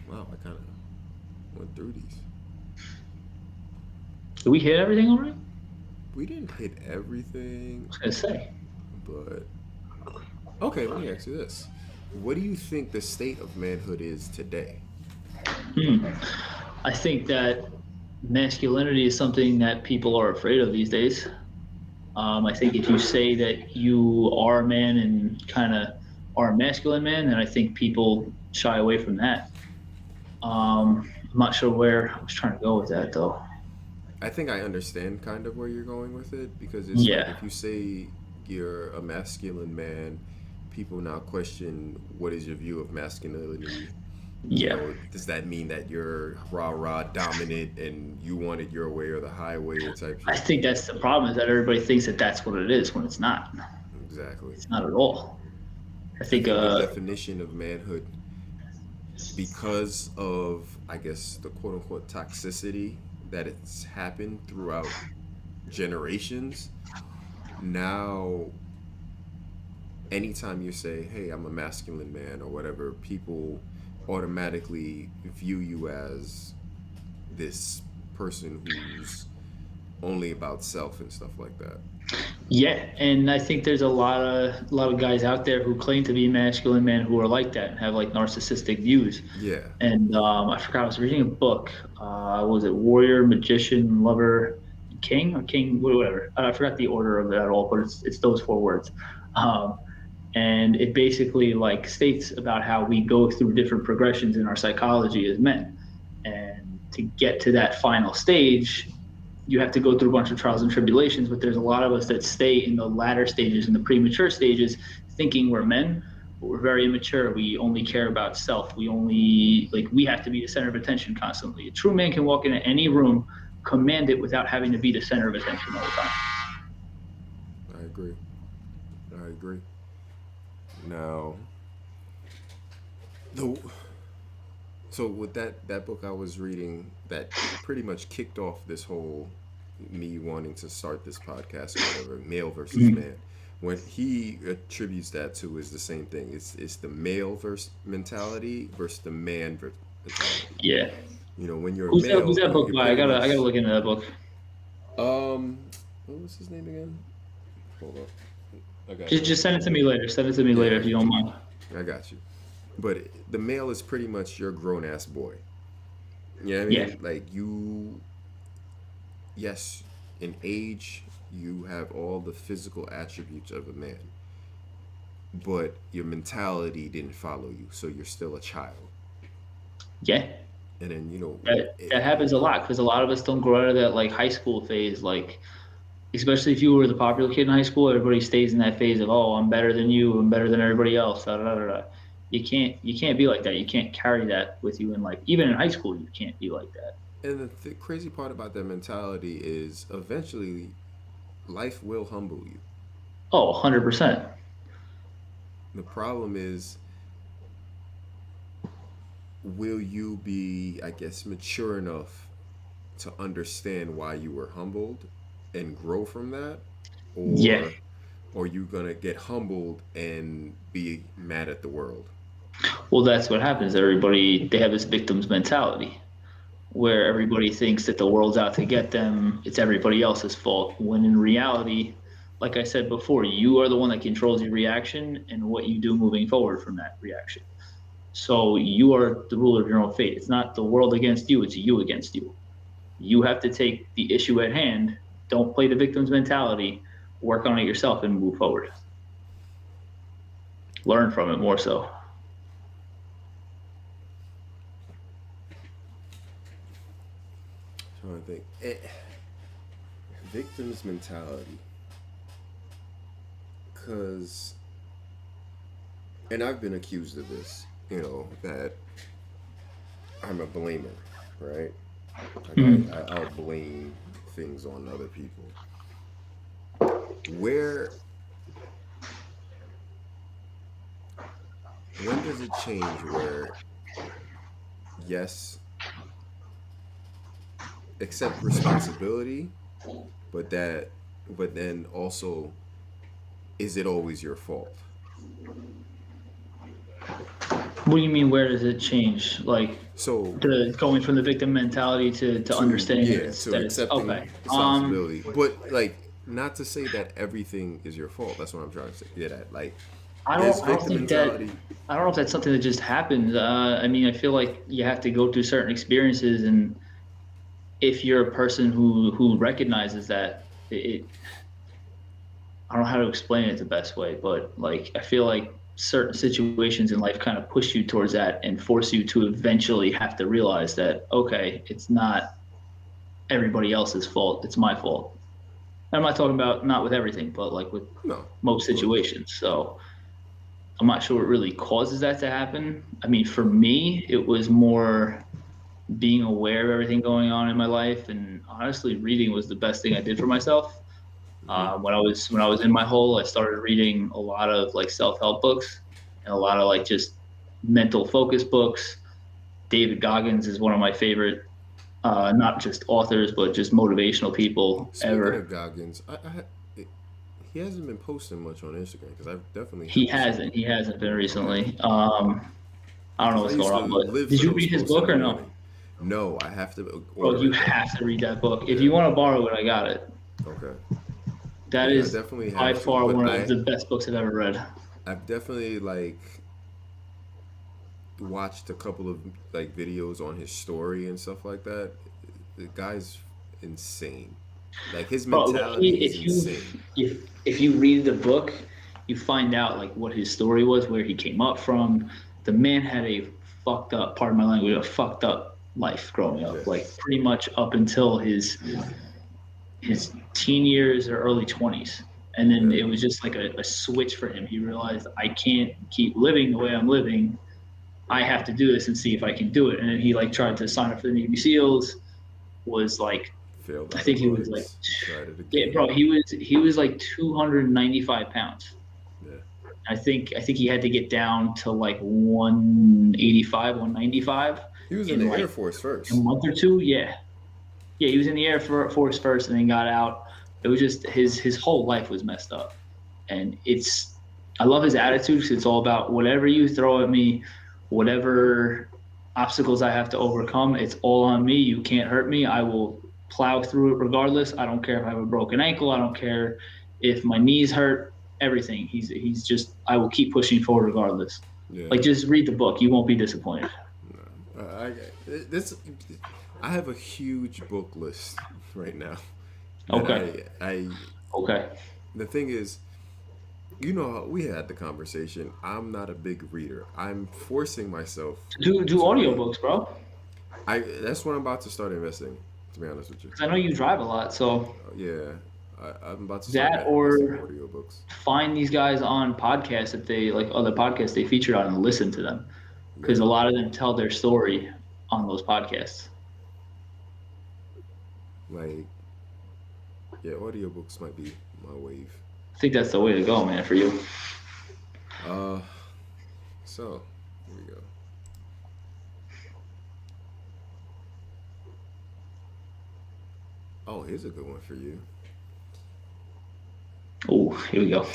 Speaker 1: wow, I kind of went through these.
Speaker 2: Did we hit everything already?
Speaker 1: We didn't hit everything,
Speaker 2: I was gonna say.
Speaker 1: but okay. Let me ask you this: what do you think the state of manhood is today?
Speaker 2: Hmm. I think that masculinity is something that people are afraid of these days. I think if you say that you are a man and kind of are a masculine man, then I think people shy away from that. I'm not sure where I was trying to go with that though.
Speaker 1: I think I understand kind of where you're going with it, because it's like
Speaker 2: Yeah,
Speaker 1: if you say you're a masculine man, people now question what is your view of masculinity.
Speaker 2: yeah.
Speaker 1: Does that mean that you're rah rah dominant and you want it your way or the highway type
Speaker 2: I
Speaker 1: shit?
Speaker 2: think that's the problem is that everybody thinks that that's what it is when it's not.
Speaker 1: Exactly.
Speaker 2: It's not at all. I
Speaker 1: I
Speaker 2: think,
Speaker 1: think the definition of manhood, because of, I guess, the quote unquote toxicity that it's happened throughout generations, now anytime you say, hey, I'm a masculine man or whatever, people automatically view you as this person who's only about self and stuff like that.
Speaker 2: yeah, and I think there's a lot of guys out there who claim to be masculine men who are like that and have like narcissistic views.
Speaker 1: Yeah.
Speaker 2: And I forgot I was reading a book. Was it Warrior, Magician, Lover, King, or King, whatever? I forgot the order of it at all, but it's those four words. Um, and it basically like states about how we go through different progressions in our psychology as men, and to get to that final stage you have to go through a bunch of trials and tribulations, but there's a lot of us that stay in the latter stages, in the premature stages, thinking we're men, but we're very immature. We only care about self. We only, like, we have to be the center of attention constantly. A true man can walk into any room, command it without having to be the center of attention all the time.
Speaker 1: I agree. I agree. Now, the so with that book I was reading, that pretty much kicked off this whole me wanting to start this podcast or whatever, male versus
Speaker 2: Mhm.
Speaker 1: man. What he attributes that to is the same thing. It's the male versus mentality versus the mentality.
Speaker 2: Yeah.
Speaker 1: When you're a
Speaker 2: Who's
Speaker 1: male,
Speaker 2: that book
Speaker 1: you're
Speaker 2: by? I
Speaker 1: pretty
Speaker 2: gotta I gotta
Speaker 1: much
Speaker 2: look into that book.
Speaker 1: um what was his name again? Hold on. I got it
Speaker 2: Just
Speaker 1: right
Speaker 2: just send
Speaker 1: here.
Speaker 2: it to me later. Send it to me later
Speaker 1: Yeah,
Speaker 2: if you don't mind.
Speaker 1: I got you. But the male is pretty much your grown ass boy. You know what I
Speaker 2: Yeah.
Speaker 1: mean? Like yes, in age, you have all the physical attributes of a man, but your mentality didn't follow you, so you're still a child.
Speaker 2: Yeah.
Speaker 1: And then
Speaker 2: That happens a lot because a lot of us don't grow out of that like high school phase. Like especially if you were the popular kid in high school, everybody stays in that phase of, oh, I'm better than you, I'm better than everybody else. Da, da, da, da, da. You can't be like that. You can't carry that with you in like even in high school. You can't be like that.
Speaker 1: the crazy part about that mentality is eventually life will humble you.
Speaker 2: Oh, 100%.
Speaker 1: The problem is, will you be, I guess, mature enough to understand why you were humbled and grow from that,
Speaker 2: Yeah.
Speaker 1: or you gonna get humbled and be mad at the world?
Speaker 2: Well, that's what happens. Everybody they have this victim's mentality where everybody thinks that the world's out to get them. It's everybody else's fault. When in reality, like I said before, you are the one that controls your reaction and what you do moving forward from that reaction. So you are the ruler of your own fate. It's not the world against you, it's you against you. You have to take the issue at hand. Don't play the victim's mentality. Work on it yourself and move forward. Learn from it more so.
Speaker 1: So I think victim's mentality, because, and I've been accused of this, that I'm a blamer, right? Like
Speaker 2: Mm-hmm.
Speaker 1: I'll blame things on other people. Where When does it change where, yes, accept responsibility, but then also, is it always your fault?
Speaker 2: What do you mean? Where does it change? Like
Speaker 1: So
Speaker 2: the going from the victim mentality to understanding that
Speaker 1: to
Speaker 2: it's okay.
Speaker 1: accepting responsibility, but like, not to say that everything is your fault. That's what I'm trying to say. Yeah, that like, is
Speaker 2: I don't
Speaker 1: victim
Speaker 2: think that
Speaker 1: mentality.
Speaker 2: I don't know if that's something that just happens. I mean, I feel like you have to go through certain experiences, and if you're a person who recognizes that, I don't know how to explain it the best way, but like I feel like certain situations in life kind of push you towards that and force you to eventually have to realize that okay, it's not everybody else's fault, it's my fault. And I'm not talking about not with everything, but like with
Speaker 1: No,
Speaker 2: most
Speaker 1: of course.
Speaker 2: situations. So I'm not sure what really causes that to happen. I mean, for me, it was more being aware of everything going on in my life, and honestly, reading was the best thing I did for myself.
Speaker 1: Hmm.
Speaker 2: When I was in my hole, I started reading a lot of like self help books and a lot of like just mental focus books. David Goggins is one of my favorite, not just authors, but just motivational people
Speaker 1: Speaking of
Speaker 2: ever.
Speaker 1: Goggins, it, he hasn't been posting much on Instagram because I definitely
Speaker 2: He
Speaker 1: haven't seen
Speaker 2: hasn't.
Speaker 1: him.
Speaker 2: He hasn't been
Speaker 1: Okay,
Speaker 2: recently. I don't know
Speaker 1: because I
Speaker 2: what's
Speaker 1: used
Speaker 2: going
Speaker 1: to
Speaker 2: on, but
Speaker 1: live
Speaker 2: did
Speaker 1: for
Speaker 2: you
Speaker 1: those
Speaker 2: read his
Speaker 1: posts in
Speaker 2: book
Speaker 1: the
Speaker 2: or no?
Speaker 1: morning. No, I have to
Speaker 2: Bro,
Speaker 1: order
Speaker 2: you
Speaker 1: it though.
Speaker 2: have to read that book. If
Speaker 1: Yeah.
Speaker 2: you want to borrow it, I got it.
Speaker 1: Okay.
Speaker 2: That
Speaker 1: Yeah, I
Speaker 2: is
Speaker 1: definitely
Speaker 2: by
Speaker 1: have to.
Speaker 2: far
Speaker 1: But
Speaker 2: one of the best books I've ever read.
Speaker 1: I've definitely like watched a couple of like videos on his story and stuff like that. The guy's insane. Like, his
Speaker 2: Bro, like
Speaker 1: mentality is insane.
Speaker 2: if you read the book, you find out like what his story was, where he came up from. The man had a fucked up, pardon my language, a fucked up life growing
Speaker 1: Yeah.
Speaker 2: up, like pretty much up until his teen years or early 20s. And then
Speaker 1: Yeah.
Speaker 2: it was just like a switch for him. He realized I can't keep living the way I'm living. I have to do this and see if I can do it. And then he like tried to sign up for the Navy SEALs. Was like,
Speaker 1: Failed
Speaker 2: I
Speaker 1: out
Speaker 2: think
Speaker 1: of
Speaker 2: he was like,
Speaker 1: bullets. Tried it
Speaker 2: yeah,
Speaker 1: again.
Speaker 2: bro, he was like 295 pounds.
Speaker 1: Yeah.
Speaker 2: I think he had to get down to like 185, 195
Speaker 1: He was in
Speaker 2: in
Speaker 1: the Air
Speaker 2: like
Speaker 1: Force
Speaker 2: a
Speaker 1: first.
Speaker 2: month or two. Yeah, yeah, he was in the Force first and then got out. It was just his whole life was messed up, and it's I love his attitude because it's all about whatever you throw at me, whatever obstacles I have to overcome. It's all on me. You can't hurt me. I will plow through it regardless. I don't care if I have a broken ankle. I don't care if my knees hurt. Everything. He's just I will keep pushing forward regardless.
Speaker 1: Yeah.
Speaker 2: Like just read the book. You won't be disappointed.
Speaker 1: I this I have a huge book list right now that
Speaker 2: Okay.
Speaker 1: I
Speaker 2: Okay.
Speaker 1: the thing is, we had the conversation. I'm not a big reader. I'm forcing myself
Speaker 2: Do
Speaker 1: to read.
Speaker 2: audiobooks, bro.
Speaker 1: That's when I'm about to start investing. To be honest with you,
Speaker 2: 'Cause I know you drive a lot, so
Speaker 1: yeah, I'm about to start
Speaker 2: that
Speaker 1: investing in
Speaker 2: or
Speaker 1: audiobooks.
Speaker 2: find these guys on podcasts if they like other podcasts they featured on and listen to them because
Speaker 1: Yeah,
Speaker 2: a lot of them tell their story on those podcasts.
Speaker 1: like yeah, audiobooks might be my wave.
Speaker 2: I think that's the way to go, man, for you.
Speaker 1: Uh, so here we go. Oh, here's a good one for you.
Speaker 2: Oh, here we go.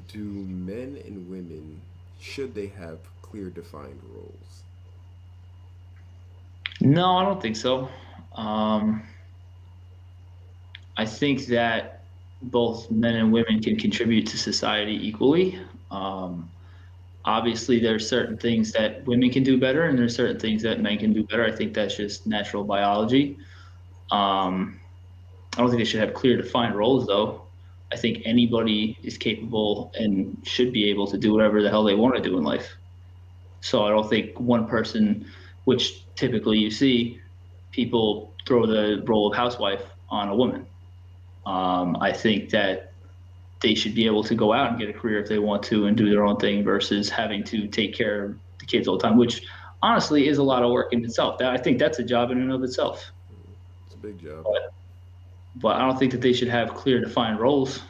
Speaker 1: Do men and women should they have clear defined roles?
Speaker 2: No, I don't think so. Um, I think that both men and women can contribute to society equally. Um, Obviously, there are certain things that women can do better, and there's certain things that men can do better. I think that's just natural biology. Um, I don't think they should have clear defined roles, though. I think anybody is capable and should be able to do whatever the hell they want to do in life. So I don't think one person, which typically you see, people throw the role of housewife on a woman. I think that they should be able to go out and get a career if they want to and do their own thing versus having to take care of the kids all the time, which honestly is a lot of work in itself. I think that's a job in and of itself.
Speaker 1: It's a big job.
Speaker 2: But I don't think that they should have clear defined roles.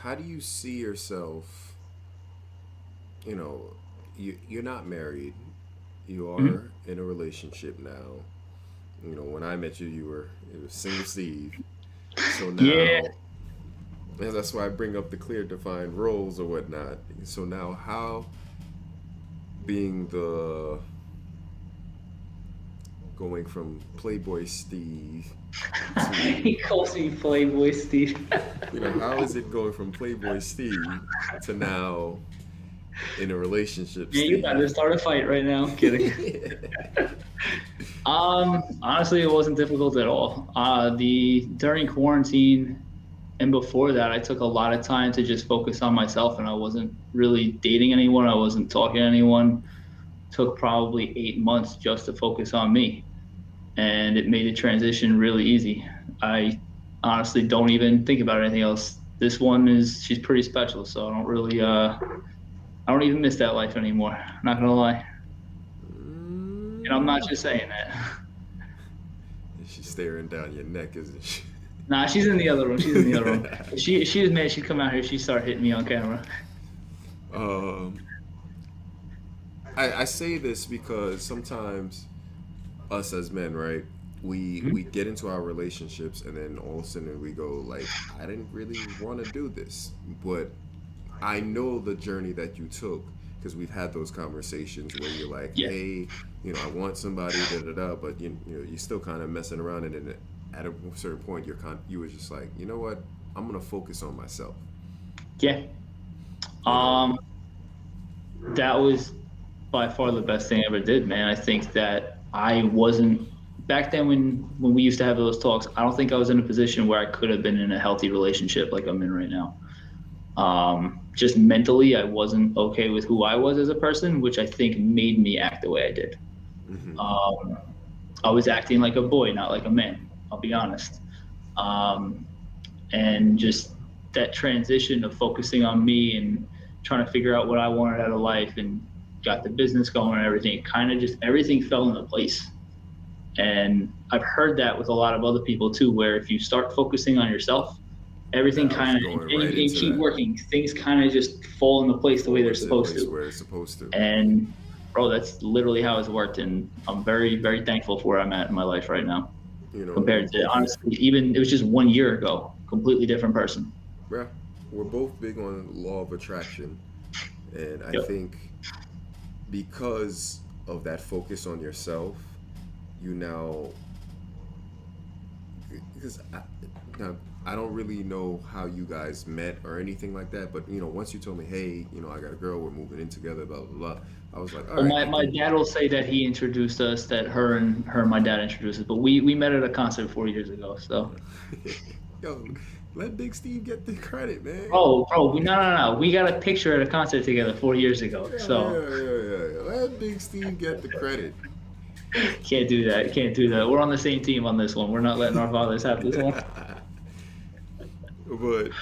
Speaker 1: How do you see yourself? You know, you're not married. You
Speaker 2: Mhm.
Speaker 1: are in a relationship now. You know, when I met you, it was single Steve. So
Speaker 2: Yeah,
Speaker 1: now, and that's why I bring up the clear defined roles or whatnot. So now, how being the going from Playboy Steve
Speaker 2: he
Speaker 1: to,
Speaker 2: calls me Playboy Steve.
Speaker 1: how is it going from Playboy Steve to now in a relationship
Speaker 2: Yeah, you better
Speaker 1: Steve?
Speaker 2: start a fight right now. I'm kidding. Honestly, it wasn't difficult at all. The during quarantine and before that, I took a lot of time to just focus on myself, and I wasn't really dating anyone. I wasn't talking to anyone. Took probably 8 months just to focus on me, and it made the transition really easy. I honestly don't even think about anything else. This one is she's pretty special, so I don't even miss that life anymore. Not gonna lie, and I'm not
Speaker 1: Mm.
Speaker 2: just saying that.
Speaker 1: She's staring down your neck, isn't she?
Speaker 2: Nah, she's in the other room. She's in the other room. If she was mad, she'd come out here. She'd start hitting me on camera.
Speaker 1: um, I say this because sometimes us as men, right? We
Speaker 2: Mhm.
Speaker 1: get into our relationships and then all of a sudden we go like, I didn't really want to do this, but I know the journey that you took because we've had those conversations where you're like,
Speaker 2: Yeah,
Speaker 1: hey, I want somebody, da da da, but you're still kind of messing around, and then at a certain point, you were just like, you know what, I'm gonna focus on myself.
Speaker 2: yeah.
Speaker 1: You know,
Speaker 2: Um, that was by far the best thing I ever did, man. I think that I wasn't back then when we used to have those talks. I don't think I was in a position where I could have been in a healthy relationship like I'm in right now. Just mentally, I wasn't okay with who I was as a person, which I think made me act the way I did.
Speaker 1: hmm
Speaker 2: Um, I was acting like a boy, not like a man. I'll be honest. Um, and just that transition of focusing on me and trying to figure out what I wanted out of life and got the business going and everything, it kind of just everything fell into place. And I've heard that with a lot of other people too, where if you start focusing on yourself, everything
Speaker 1: yeah, I was
Speaker 2: kind of
Speaker 1: going
Speaker 2: and
Speaker 1: right
Speaker 2: you
Speaker 1: into
Speaker 2: keep
Speaker 1: that.
Speaker 2: working, things kind of just fall into place the way
Speaker 1: Fall
Speaker 2: they're
Speaker 1: into
Speaker 2: supposed
Speaker 1: place
Speaker 2: to.
Speaker 1: where it's supposed to.
Speaker 2: And bro, that's literally how it's worked. And I'm very, very thankful for where I'm at in my life right now
Speaker 1: We're
Speaker 2: compared to
Speaker 1: both,
Speaker 2: honestly, even it was just 1 year ago, completely different person.
Speaker 1: yeah, we're both big on law of attraction, and I
Speaker 2: Yep.
Speaker 1: think because of that focus on yourself, you now because now I don't really know how you guys met or anything like that, but once you told me, hey, I got a girl, we're moving in together, blah blah blah, I was like, all
Speaker 2: Well,
Speaker 1: right,
Speaker 2: my,
Speaker 1: I
Speaker 2: my
Speaker 1: think,
Speaker 2: dad will say that he introduced us, that my dad introduced us, but we met at a concert 4 years ago. So
Speaker 1: yo, Let Big Steve get the credit, man.
Speaker 2: Bro, we no, no, no. We got a picture at a concert together 4 years ago.
Speaker 1: Yeah,
Speaker 2: So
Speaker 1: yeah, yeah, yeah, yeah. Let Big Steve get the credit.
Speaker 2: can't do that. Can't do that. We're on the same team on this one. We're not letting our fathers have this one.
Speaker 1: But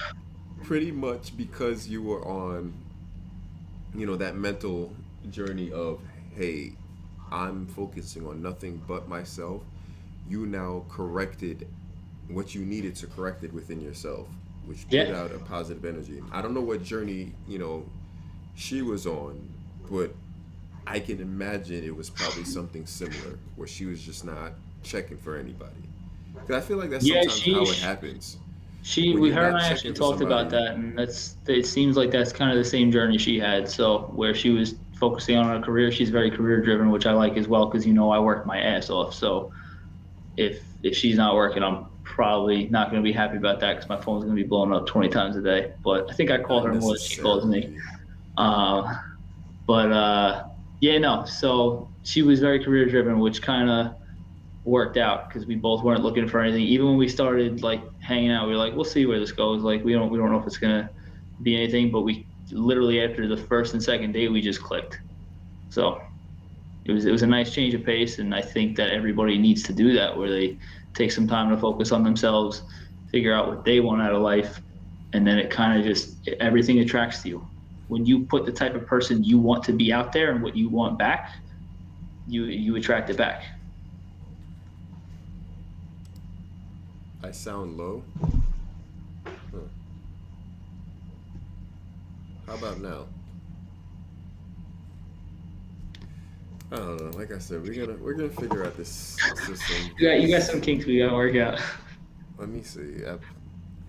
Speaker 1: pretty much because you were on, that mental journey of, hey, I'm focusing on nothing but myself, you now corrected what you needed to correct it within yourself, which put
Speaker 2: Yeah.
Speaker 1: out a positive energy. I don't know what journey, she was on, but I can imagine it was probably something similar where she was just not checking for anybody. Because I feel like that's
Speaker 2: Yeah,
Speaker 1: sometimes how it happens. When
Speaker 2: we
Speaker 1: you're
Speaker 2: her and
Speaker 1: not
Speaker 2: I
Speaker 1: checking
Speaker 2: actually
Speaker 1: for
Speaker 2: talked about
Speaker 1: somebody,
Speaker 2: that, and it seems like that's kind of the same journey she had. So where she was focusing on her career, she's very career driven, which I like as well because I work my ass off. So if she's not working, I'm probably not going to be happy about that because my phone's going to be blowing up 20 times a day. But I think I call
Speaker 1: not
Speaker 2: her more than she calls me.
Speaker 1: necessarily.
Speaker 2: Uh, but yeah, no. So she was very career driven, which kind of worked out because we both weren't looking for anything. Even when we started like hanging out, we were like, we'll see where this goes. Like we don't know if it's gonna be anything, but we literally after the first and second date we just clicked. So it was a nice change of pace, and I think that everybody needs to do that where they take some time to focus on themselves, figure out what they want out of life, and then it kind of just everything attracts to you. When you put the type of person you want to be out there and what you want back, you attract it back.
Speaker 1: I sound low. Huh. How about now? I don't know. Like I said, we're gonna figure out this system
Speaker 2: You got
Speaker 1: because
Speaker 2: some kinks we gotta work out.
Speaker 1: let me see.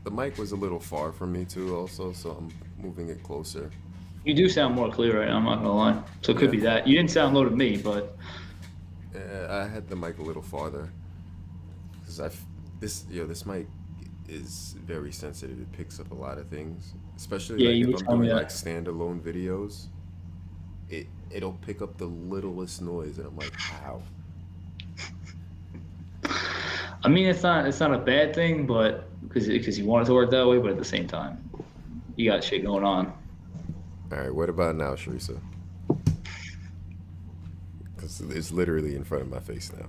Speaker 1: The mic was a little far from me too, also, so I'm moving it closer.
Speaker 2: You do sound more clear right now, I'm not gonna lie. So it could
Speaker 1: Yeah,
Speaker 2: be that. You didn't sound low to me, but
Speaker 1: I had the mic a little farther because this mic is very sensitive. It picks up a lot of things, especially
Speaker 2: yeah,
Speaker 1: like
Speaker 2: you
Speaker 1: if
Speaker 2: were
Speaker 1: I'm
Speaker 2: telling me
Speaker 1: doing like
Speaker 2: that.
Speaker 1: standalone videos. It'll pick up the littlest noise, and I'm like, how?
Speaker 2: I mean, it's not a bad thing, but because you want it to work that way, but at the same time, you got shit going on.
Speaker 1: All right, what about now, Sharisa? Because it's literally in front of my face now.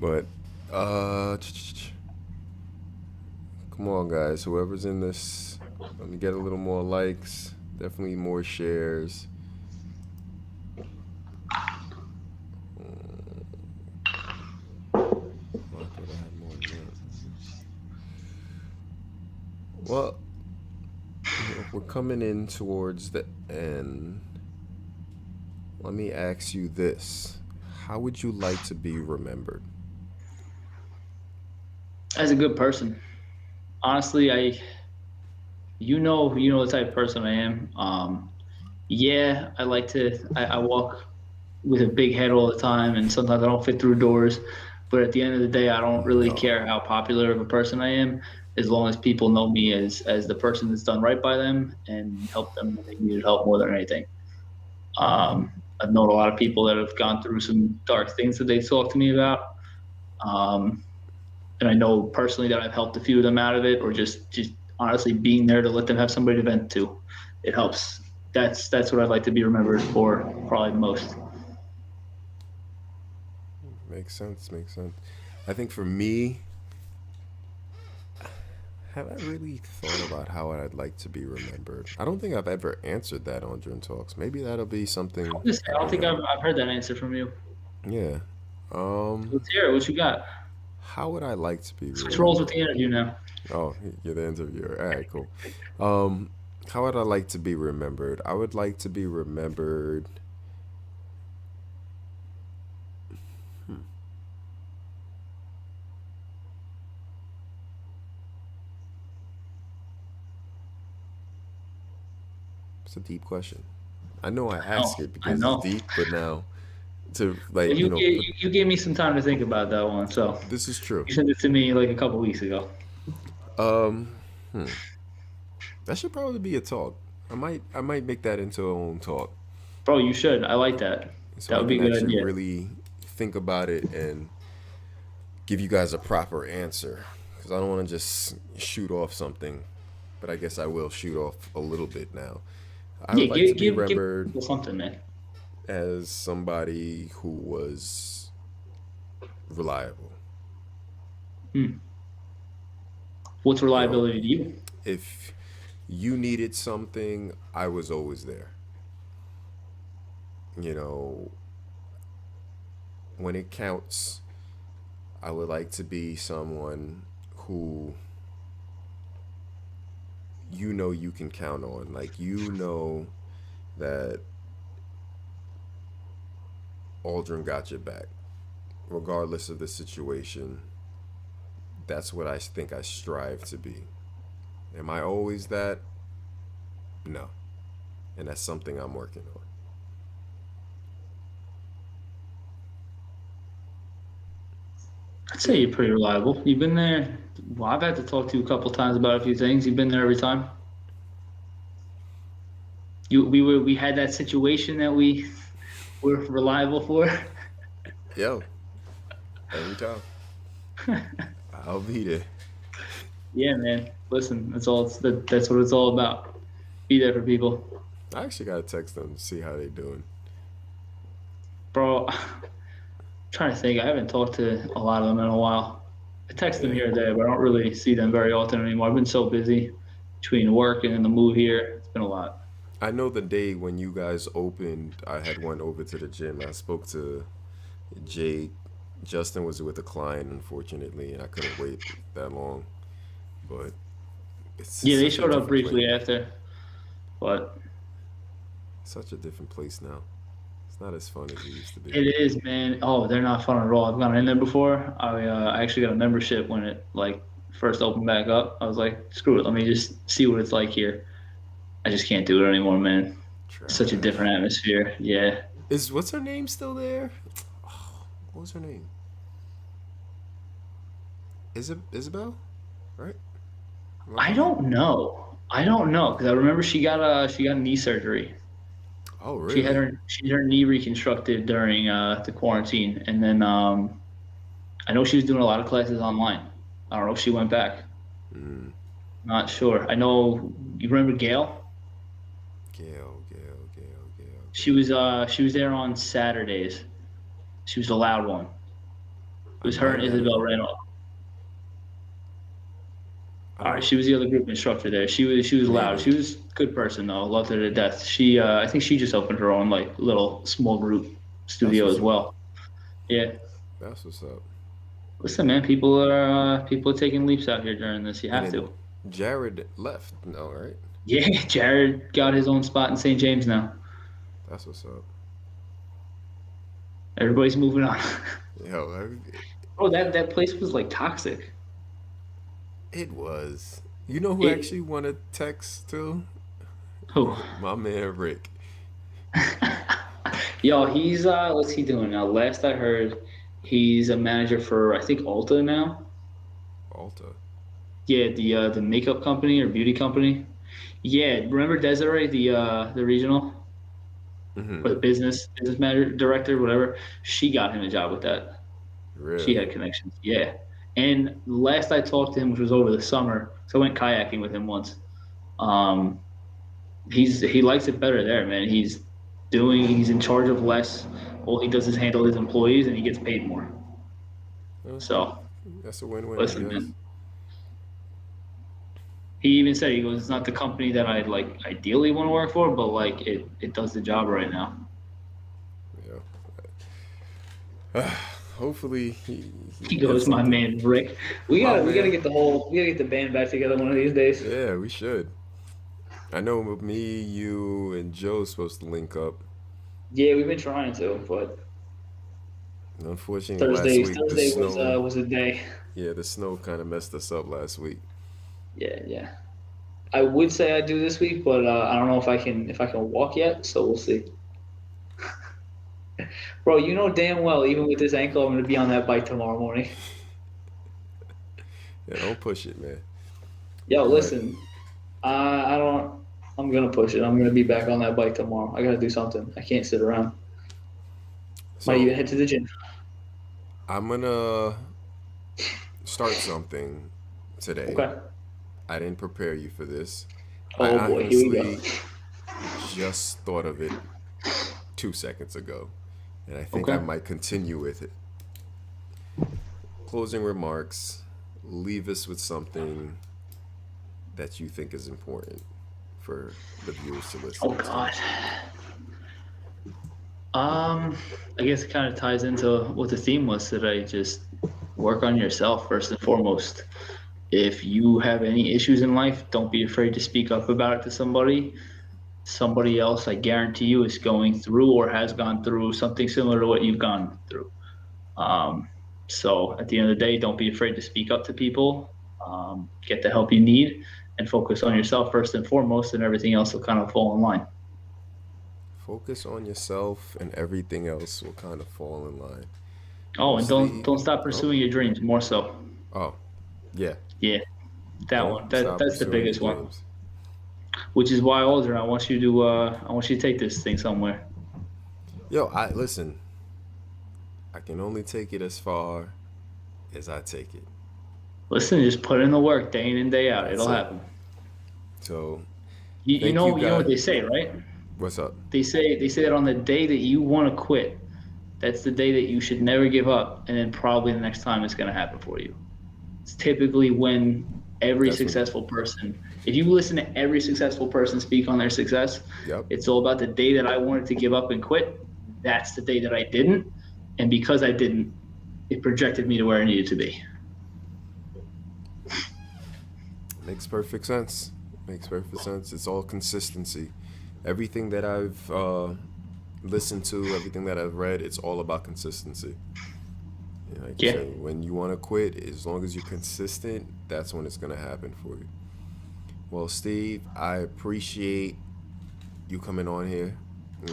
Speaker 1: But come on, guys. Whoever's in this, let me get a little more likes. Definitely more shares. Well, I thought I had more than that. Well, we're coming in towards the end. Let me ask you this: how would you like to be remembered?
Speaker 2: As a good person, honestly, you know the type of person I am. Yeah, I like to. I walk with a big head all the time, and sometimes I don't fit through doors. But at the end of the day, I don't really care
Speaker 1: No.
Speaker 2: how popular of a person I am, as long as people know me as the person that's done right by them and help them when they needed help more than anything. I've known a lot of people that have gone through some dark things that they've talked to me about, um, and I know personally that I've helped a few of them out of it, or just honestly being there to let them have somebody to vent to. It helps. That's what I'd like to be remembered for, probably the most.
Speaker 1: Makes sense. Makes sense. I think for me, have I really thought about how I'd like to be remembered? I don't think I've ever answered that on Dream Talks. Maybe that'll be something I
Speaker 2: I don't
Speaker 1: bring
Speaker 2: think
Speaker 1: up.
Speaker 2: I've heard that answer from you.
Speaker 1: Yeah. Um,
Speaker 2: Let's hear it. What you got?
Speaker 1: how would I like to be
Speaker 2: Switch roles with
Speaker 1: remembered?
Speaker 2: the interview now.
Speaker 1: Oh, you're the interviewer. All right, cool. Um, how would I like to be remembered? I would like to be remembered. Hmm, it's a deep question. I know I
Speaker 2: No,
Speaker 1: ask it
Speaker 2: I
Speaker 1: because it's
Speaker 2: know.
Speaker 1: deep, but now to
Speaker 2: Well,
Speaker 1: like put
Speaker 2: you gave me some time to think about that one, so
Speaker 1: this is true.
Speaker 2: you sent it to me like a couple weeks ago.
Speaker 1: Um, hmm. That should probably be a talk. I might make that into a own talk
Speaker 2: Bro, you should. I like that.
Speaker 1: so
Speaker 2: That
Speaker 1: I
Speaker 2: would be
Speaker 1: can
Speaker 2: a good
Speaker 1: actually
Speaker 2: idea.
Speaker 1: really think about it and give you guys a proper answer because I don't want to just shoot off something, but I guess I will shoot off a little bit now. I
Speaker 2: Yeah,
Speaker 1: would like to be
Speaker 2: give
Speaker 1: remembered
Speaker 2: people something, man.
Speaker 1: as somebody who was reliable.
Speaker 2: Hmm. What's
Speaker 1: You know,
Speaker 2: reliability to you?
Speaker 1: if you needed something, I was always there. You know, when it counts, I would like to be someone who you know you can count on. Like, you know that Aldrin got your back, regardless of the situation. That's what I think I strive to be. Am I always that? No. And that's something I'm working on.
Speaker 2: I'd say you're pretty reliable. You've been there. Well, I've had to talk to you a couple times about a few things. You've been there every time. We had that situation that we were reliable for.
Speaker 1: Yo, every time. I'll be there.
Speaker 2: Yeah, man. Listen, that's what it's all about. Be there for people,
Speaker 1: I actually gotta text them to see how they doing.
Speaker 2: bro. I'm trying to think. I haven't talked to a lot of them in a while. I text them
Speaker 1: Yeah.
Speaker 2: here and there, but I don't really see them very often anymore. I've been so busy between work and then the move here. It's been a lot.
Speaker 1: I know the day when you guys opened, I had went over to the gym. I spoke to Jade. Justin was with a client, unfortunately, and I couldn't wait that long. But it's
Speaker 2: Yeah, they
Speaker 1: such a
Speaker 2: showed up
Speaker 1: different place.
Speaker 2: briefly after, but
Speaker 1: Such a different place now. It's not as fun as it used to be.
Speaker 2: it is, man. Oh, they're not fun at all. I've gone in there before. I actually got a membership when it like first opened back up. I was like, screw it, let me just see what it's like here. I just can't do it anymore, man. It's such a
Speaker 1: Trash.
Speaker 2: different atmosphere. Yeah.
Speaker 1: Is what's her name still there? What was her name? Isabel, right? Am I
Speaker 2: I
Speaker 1: wrong?
Speaker 2: don't know. I don't know because I remember she got knee surgery.
Speaker 1: Oh, really?
Speaker 2: She had her knee reconstructed during the quarantine, and then I know she was doing a lot of classes online. I don't know if she went back.
Speaker 1: Mm.
Speaker 2: Not sure. I know you remember Gail.
Speaker 1: Gail.
Speaker 2: She was there on Saturdays. She was the loud one. It
Speaker 1: I
Speaker 2: was her
Speaker 1: might
Speaker 2: and
Speaker 1: have.
Speaker 2: Isabel Randolph.
Speaker 1: I
Speaker 2: All right,
Speaker 1: don't.
Speaker 2: she was the other group instructor there. She was loud.
Speaker 1: Maybe.
Speaker 2: She was a good person though. Loved her to death. I think she just opened her own like little small group
Speaker 1: That's
Speaker 2: studio
Speaker 1: what's
Speaker 2: as
Speaker 1: up.
Speaker 2: well. Yeah.
Speaker 1: That's what's up.
Speaker 2: Listen, man, people are taking leaps out here during this. You
Speaker 1: And
Speaker 2: have
Speaker 1: then
Speaker 2: to.
Speaker 1: Jared left. No, right?
Speaker 2: Yeah, Jared got his own spot in St. James now.
Speaker 1: That's what's up.
Speaker 2: Everybody's moving on.
Speaker 1: Yo,
Speaker 2: Oh, that place was like toxic.
Speaker 1: it was. You know who
Speaker 2: It
Speaker 1: actually wanted text too?
Speaker 2: who?
Speaker 1: My man Rick.
Speaker 2: Yo, he's what's he doing now? Last I heard, he's a manager for I think Ulta now.
Speaker 1: Alta.
Speaker 2: Yeah, the makeup company or beauty company. Yeah, remember Desiree, the regional
Speaker 1: Mm-hmm.
Speaker 2: or the business manager director, whatever. She got him a job with that. She
Speaker 1: Really?
Speaker 2: had connections. Yeah. And last I talked to him, which was over the summer, so I went kayaking with him once. Um, he likes it better there, man. He's in charge of less. All he does is handle his employees, and he gets paid more.
Speaker 1: Uh,
Speaker 2: So
Speaker 1: that's a win-win, I
Speaker 2: listen,
Speaker 1: guess.
Speaker 2: man. He even said he goes, it's not the company that I'd like ideally want to work for, but like it does the job right now.
Speaker 1: Yeah. Hopefully, he
Speaker 2: He
Speaker 1: gets
Speaker 2: goes, my
Speaker 1: something.
Speaker 2: man Rick.
Speaker 1: My
Speaker 2: We gotta
Speaker 1: man.
Speaker 2: get we gotta get the band back together one of these days.
Speaker 1: Yeah, we should. I know me, you, and Joe's supposed to link up.
Speaker 2: Yeah, we've been trying to, but
Speaker 1: Unfortunately, last week the
Speaker 2: Thursday
Speaker 1: snow.
Speaker 2: was a day.
Speaker 1: Yeah, the snow kind of messed us up last week.
Speaker 2: Yeah, yeah. I would say I do this week, but I don't know if I can walk yet. So we'll see. Bro, you know damn well, even with this ankle, I'm gonna be on that bike tomorrow morning.
Speaker 1: Yeah, don't push it, man.
Speaker 2: Yo,
Speaker 1: But
Speaker 2: listen, I don't. I'm gonna push it. I'm gonna be back on that bike tomorrow. I gotta do something. I can't sit around. Might even
Speaker 1: so
Speaker 2: head to the gym.
Speaker 1: I'm gonna start something today.
Speaker 2: Okay.
Speaker 1: I didn't prepare you for this. I
Speaker 2: Oh boy, here we go.
Speaker 1: honestly just thought of it 2 seconds ago, and I think I
Speaker 2: Okay.
Speaker 1: might continue with it. Closing remarks. Leave us with something that you think is important for the viewers to
Speaker 2: Oh
Speaker 1: listen to.
Speaker 2: God. Um, I guess it kind of ties into what the theme was today. Just work on yourself first and foremost. If you have any issues in life, don't be afraid to speak up about it to somebody. Somebody else, I guarantee you, is going through or has gone through something similar to what you've gone through. Um, so at the end of the day, don't be afraid to speak up to people, get the help you need, and focus on yourself first and foremost, and everything else will kind of fall in line.
Speaker 1: Focus on yourself, and everything else will kind of fall in line.
Speaker 2: Oh,
Speaker 1: Well,
Speaker 2: and don't
Speaker 1: Steve.
Speaker 2: don't stop
Speaker 1: Oh,
Speaker 2: pursuing your dreams more so.
Speaker 1: oh, yeah.
Speaker 2: Yeah, that one.
Speaker 1: Don't
Speaker 2: That
Speaker 1: stop
Speaker 2: that's the
Speaker 1: pursuing your
Speaker 2: biggest one.
Speaker 1: dreams.
Speaker 2: Which is why older, I want you to take this thing somewhere.
Speaker 1: Yo, I listen. I can only take it as far as I take it.
Speaker 2: Listen, just put in the work day in and day out.
Speaker 1: That's
Speaker 2: It'll
Speaker 1: it.
Speaker 2: happen.
Speaker 1: So,
Speaker 2: You
Speaker 1: thank you,
Speaker 2: know
Speaker 1: guys.
Speaker 2: what they say, right?
Speaker 1: What's up?
Speaker 2: They say that on the day that you want to quit, that's the day that you should never give up, and then probably the next time it's going to happen for you. It's typically when every
Speaker 1: That's when.
Speaker 2: successful person, if you listen to every successful person speak on their success,
Speaker 1: Yep.
Speaker 2: it's all about the day that I wanted to give up and quit. That's the day that I didn't. And because I didn't, it projected me to where I needed to be.
Speaker 1: Makes perfect sense. Makes perfect sense. It's all consistency. Everything that I've listened to, everything that I've read, it's all about consistency. You know, like you
Speaker 2: Yeah.
Speaker 1: say, when you want to quit, as long as you're consistent, that's when it's going to happen for you. Well, Steve, I appreciate you coming on here.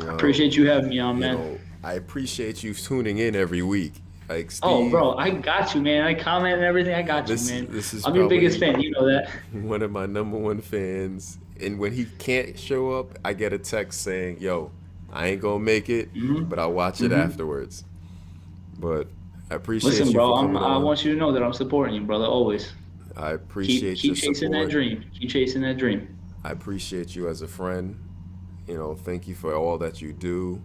Speaker 2: Appreciate you having me on, man.
Speaker 1: I appreciate you tuning in every week. Like
Speaker 2: Oh,
Speaker 1: Steve,
Speaker 2: bro, I got you, man. I comment and everything. I got you, man.
Speaker 1: this is
Speaker 2: I'm your biggest
Speaker 1: probably
Speaker 2: fan. You know that.
Speaker 1: one of my number one fans. And when he can't show up, I get a text saying, "Yo, I ain't gonna make it,
Speaker 2: Hmm.
Speaker 1: but I'll watch it
Speaker 2: Hmm.
Speaker 1: afterwards." But I
Speaker 2: Listen,
Speaker 1: appreciate you
Speaker 2: bro,
Speaker 1: for coming
Speaker 2: I
Speaker 1: on.
Speaker 2: want you to know that I'm supporting you, brother. Always.
Speaker 1: I
Speaker 2: Keep
Speaker 1: appreciate your
Speaker 2: keep chasing that
Speaker 1: support.
Speaker 2: dream. Keep chasing that dream.
Speaker 1: I appreciate you as a friend. Thank you for all that you do.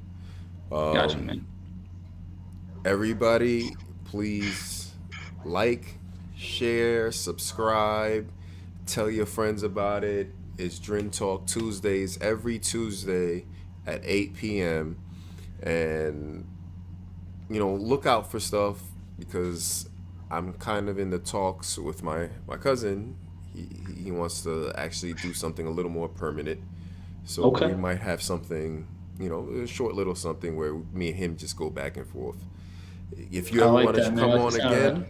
Speaker 2: Got you,
Speaker 1: Um,
Speaker 2: man.
Speaker 1: Everybody, please like, share, subscribe, tell your friends about it. It's Drin Talk Tuesdays every Tuesday at 8 p.m. And, look out for stuff because I'm kind of in the talks with my cousin. He wants to actually do something a little more permanent. So we
Speaker 2: Okay.
Speaker 1: might have something, a short little something where me and him just go back and forth. If you
Speaker 2: I
Speaker 1: ever
Speaker 2: like
Speaker 1: want to
Speaker 2: that, man. I
Speaker 1: come
Speaker 2: like the
Speaker 1: on
Speaker 2: sound of
Speaker 1: again,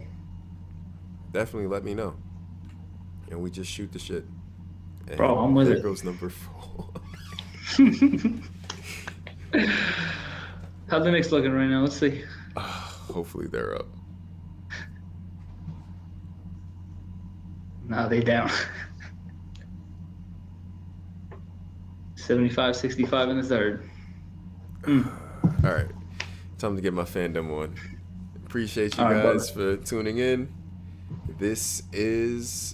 Speaker 1: definitely let me know. And we just shoot the shit.
Speaker 2: that. Bro,
Speaker 1: And
Speaker 2: I'm with
Speaker 1: there
Speaker 2: it.
Speaker 1: goes number 4.
Speaker 2: How's the Knicks looking right now? Let's see.
Speaker 1: Hopefully they're up.
Speaker 2: Nah, they down. 75-65 in the third.
Speaker 1: All right. Time to get my fandom on. Appreciate you
Speaker 2: All right,
Speaker 1: guys
Speaker 2: brother.
Speaker 1: for tuning in. This is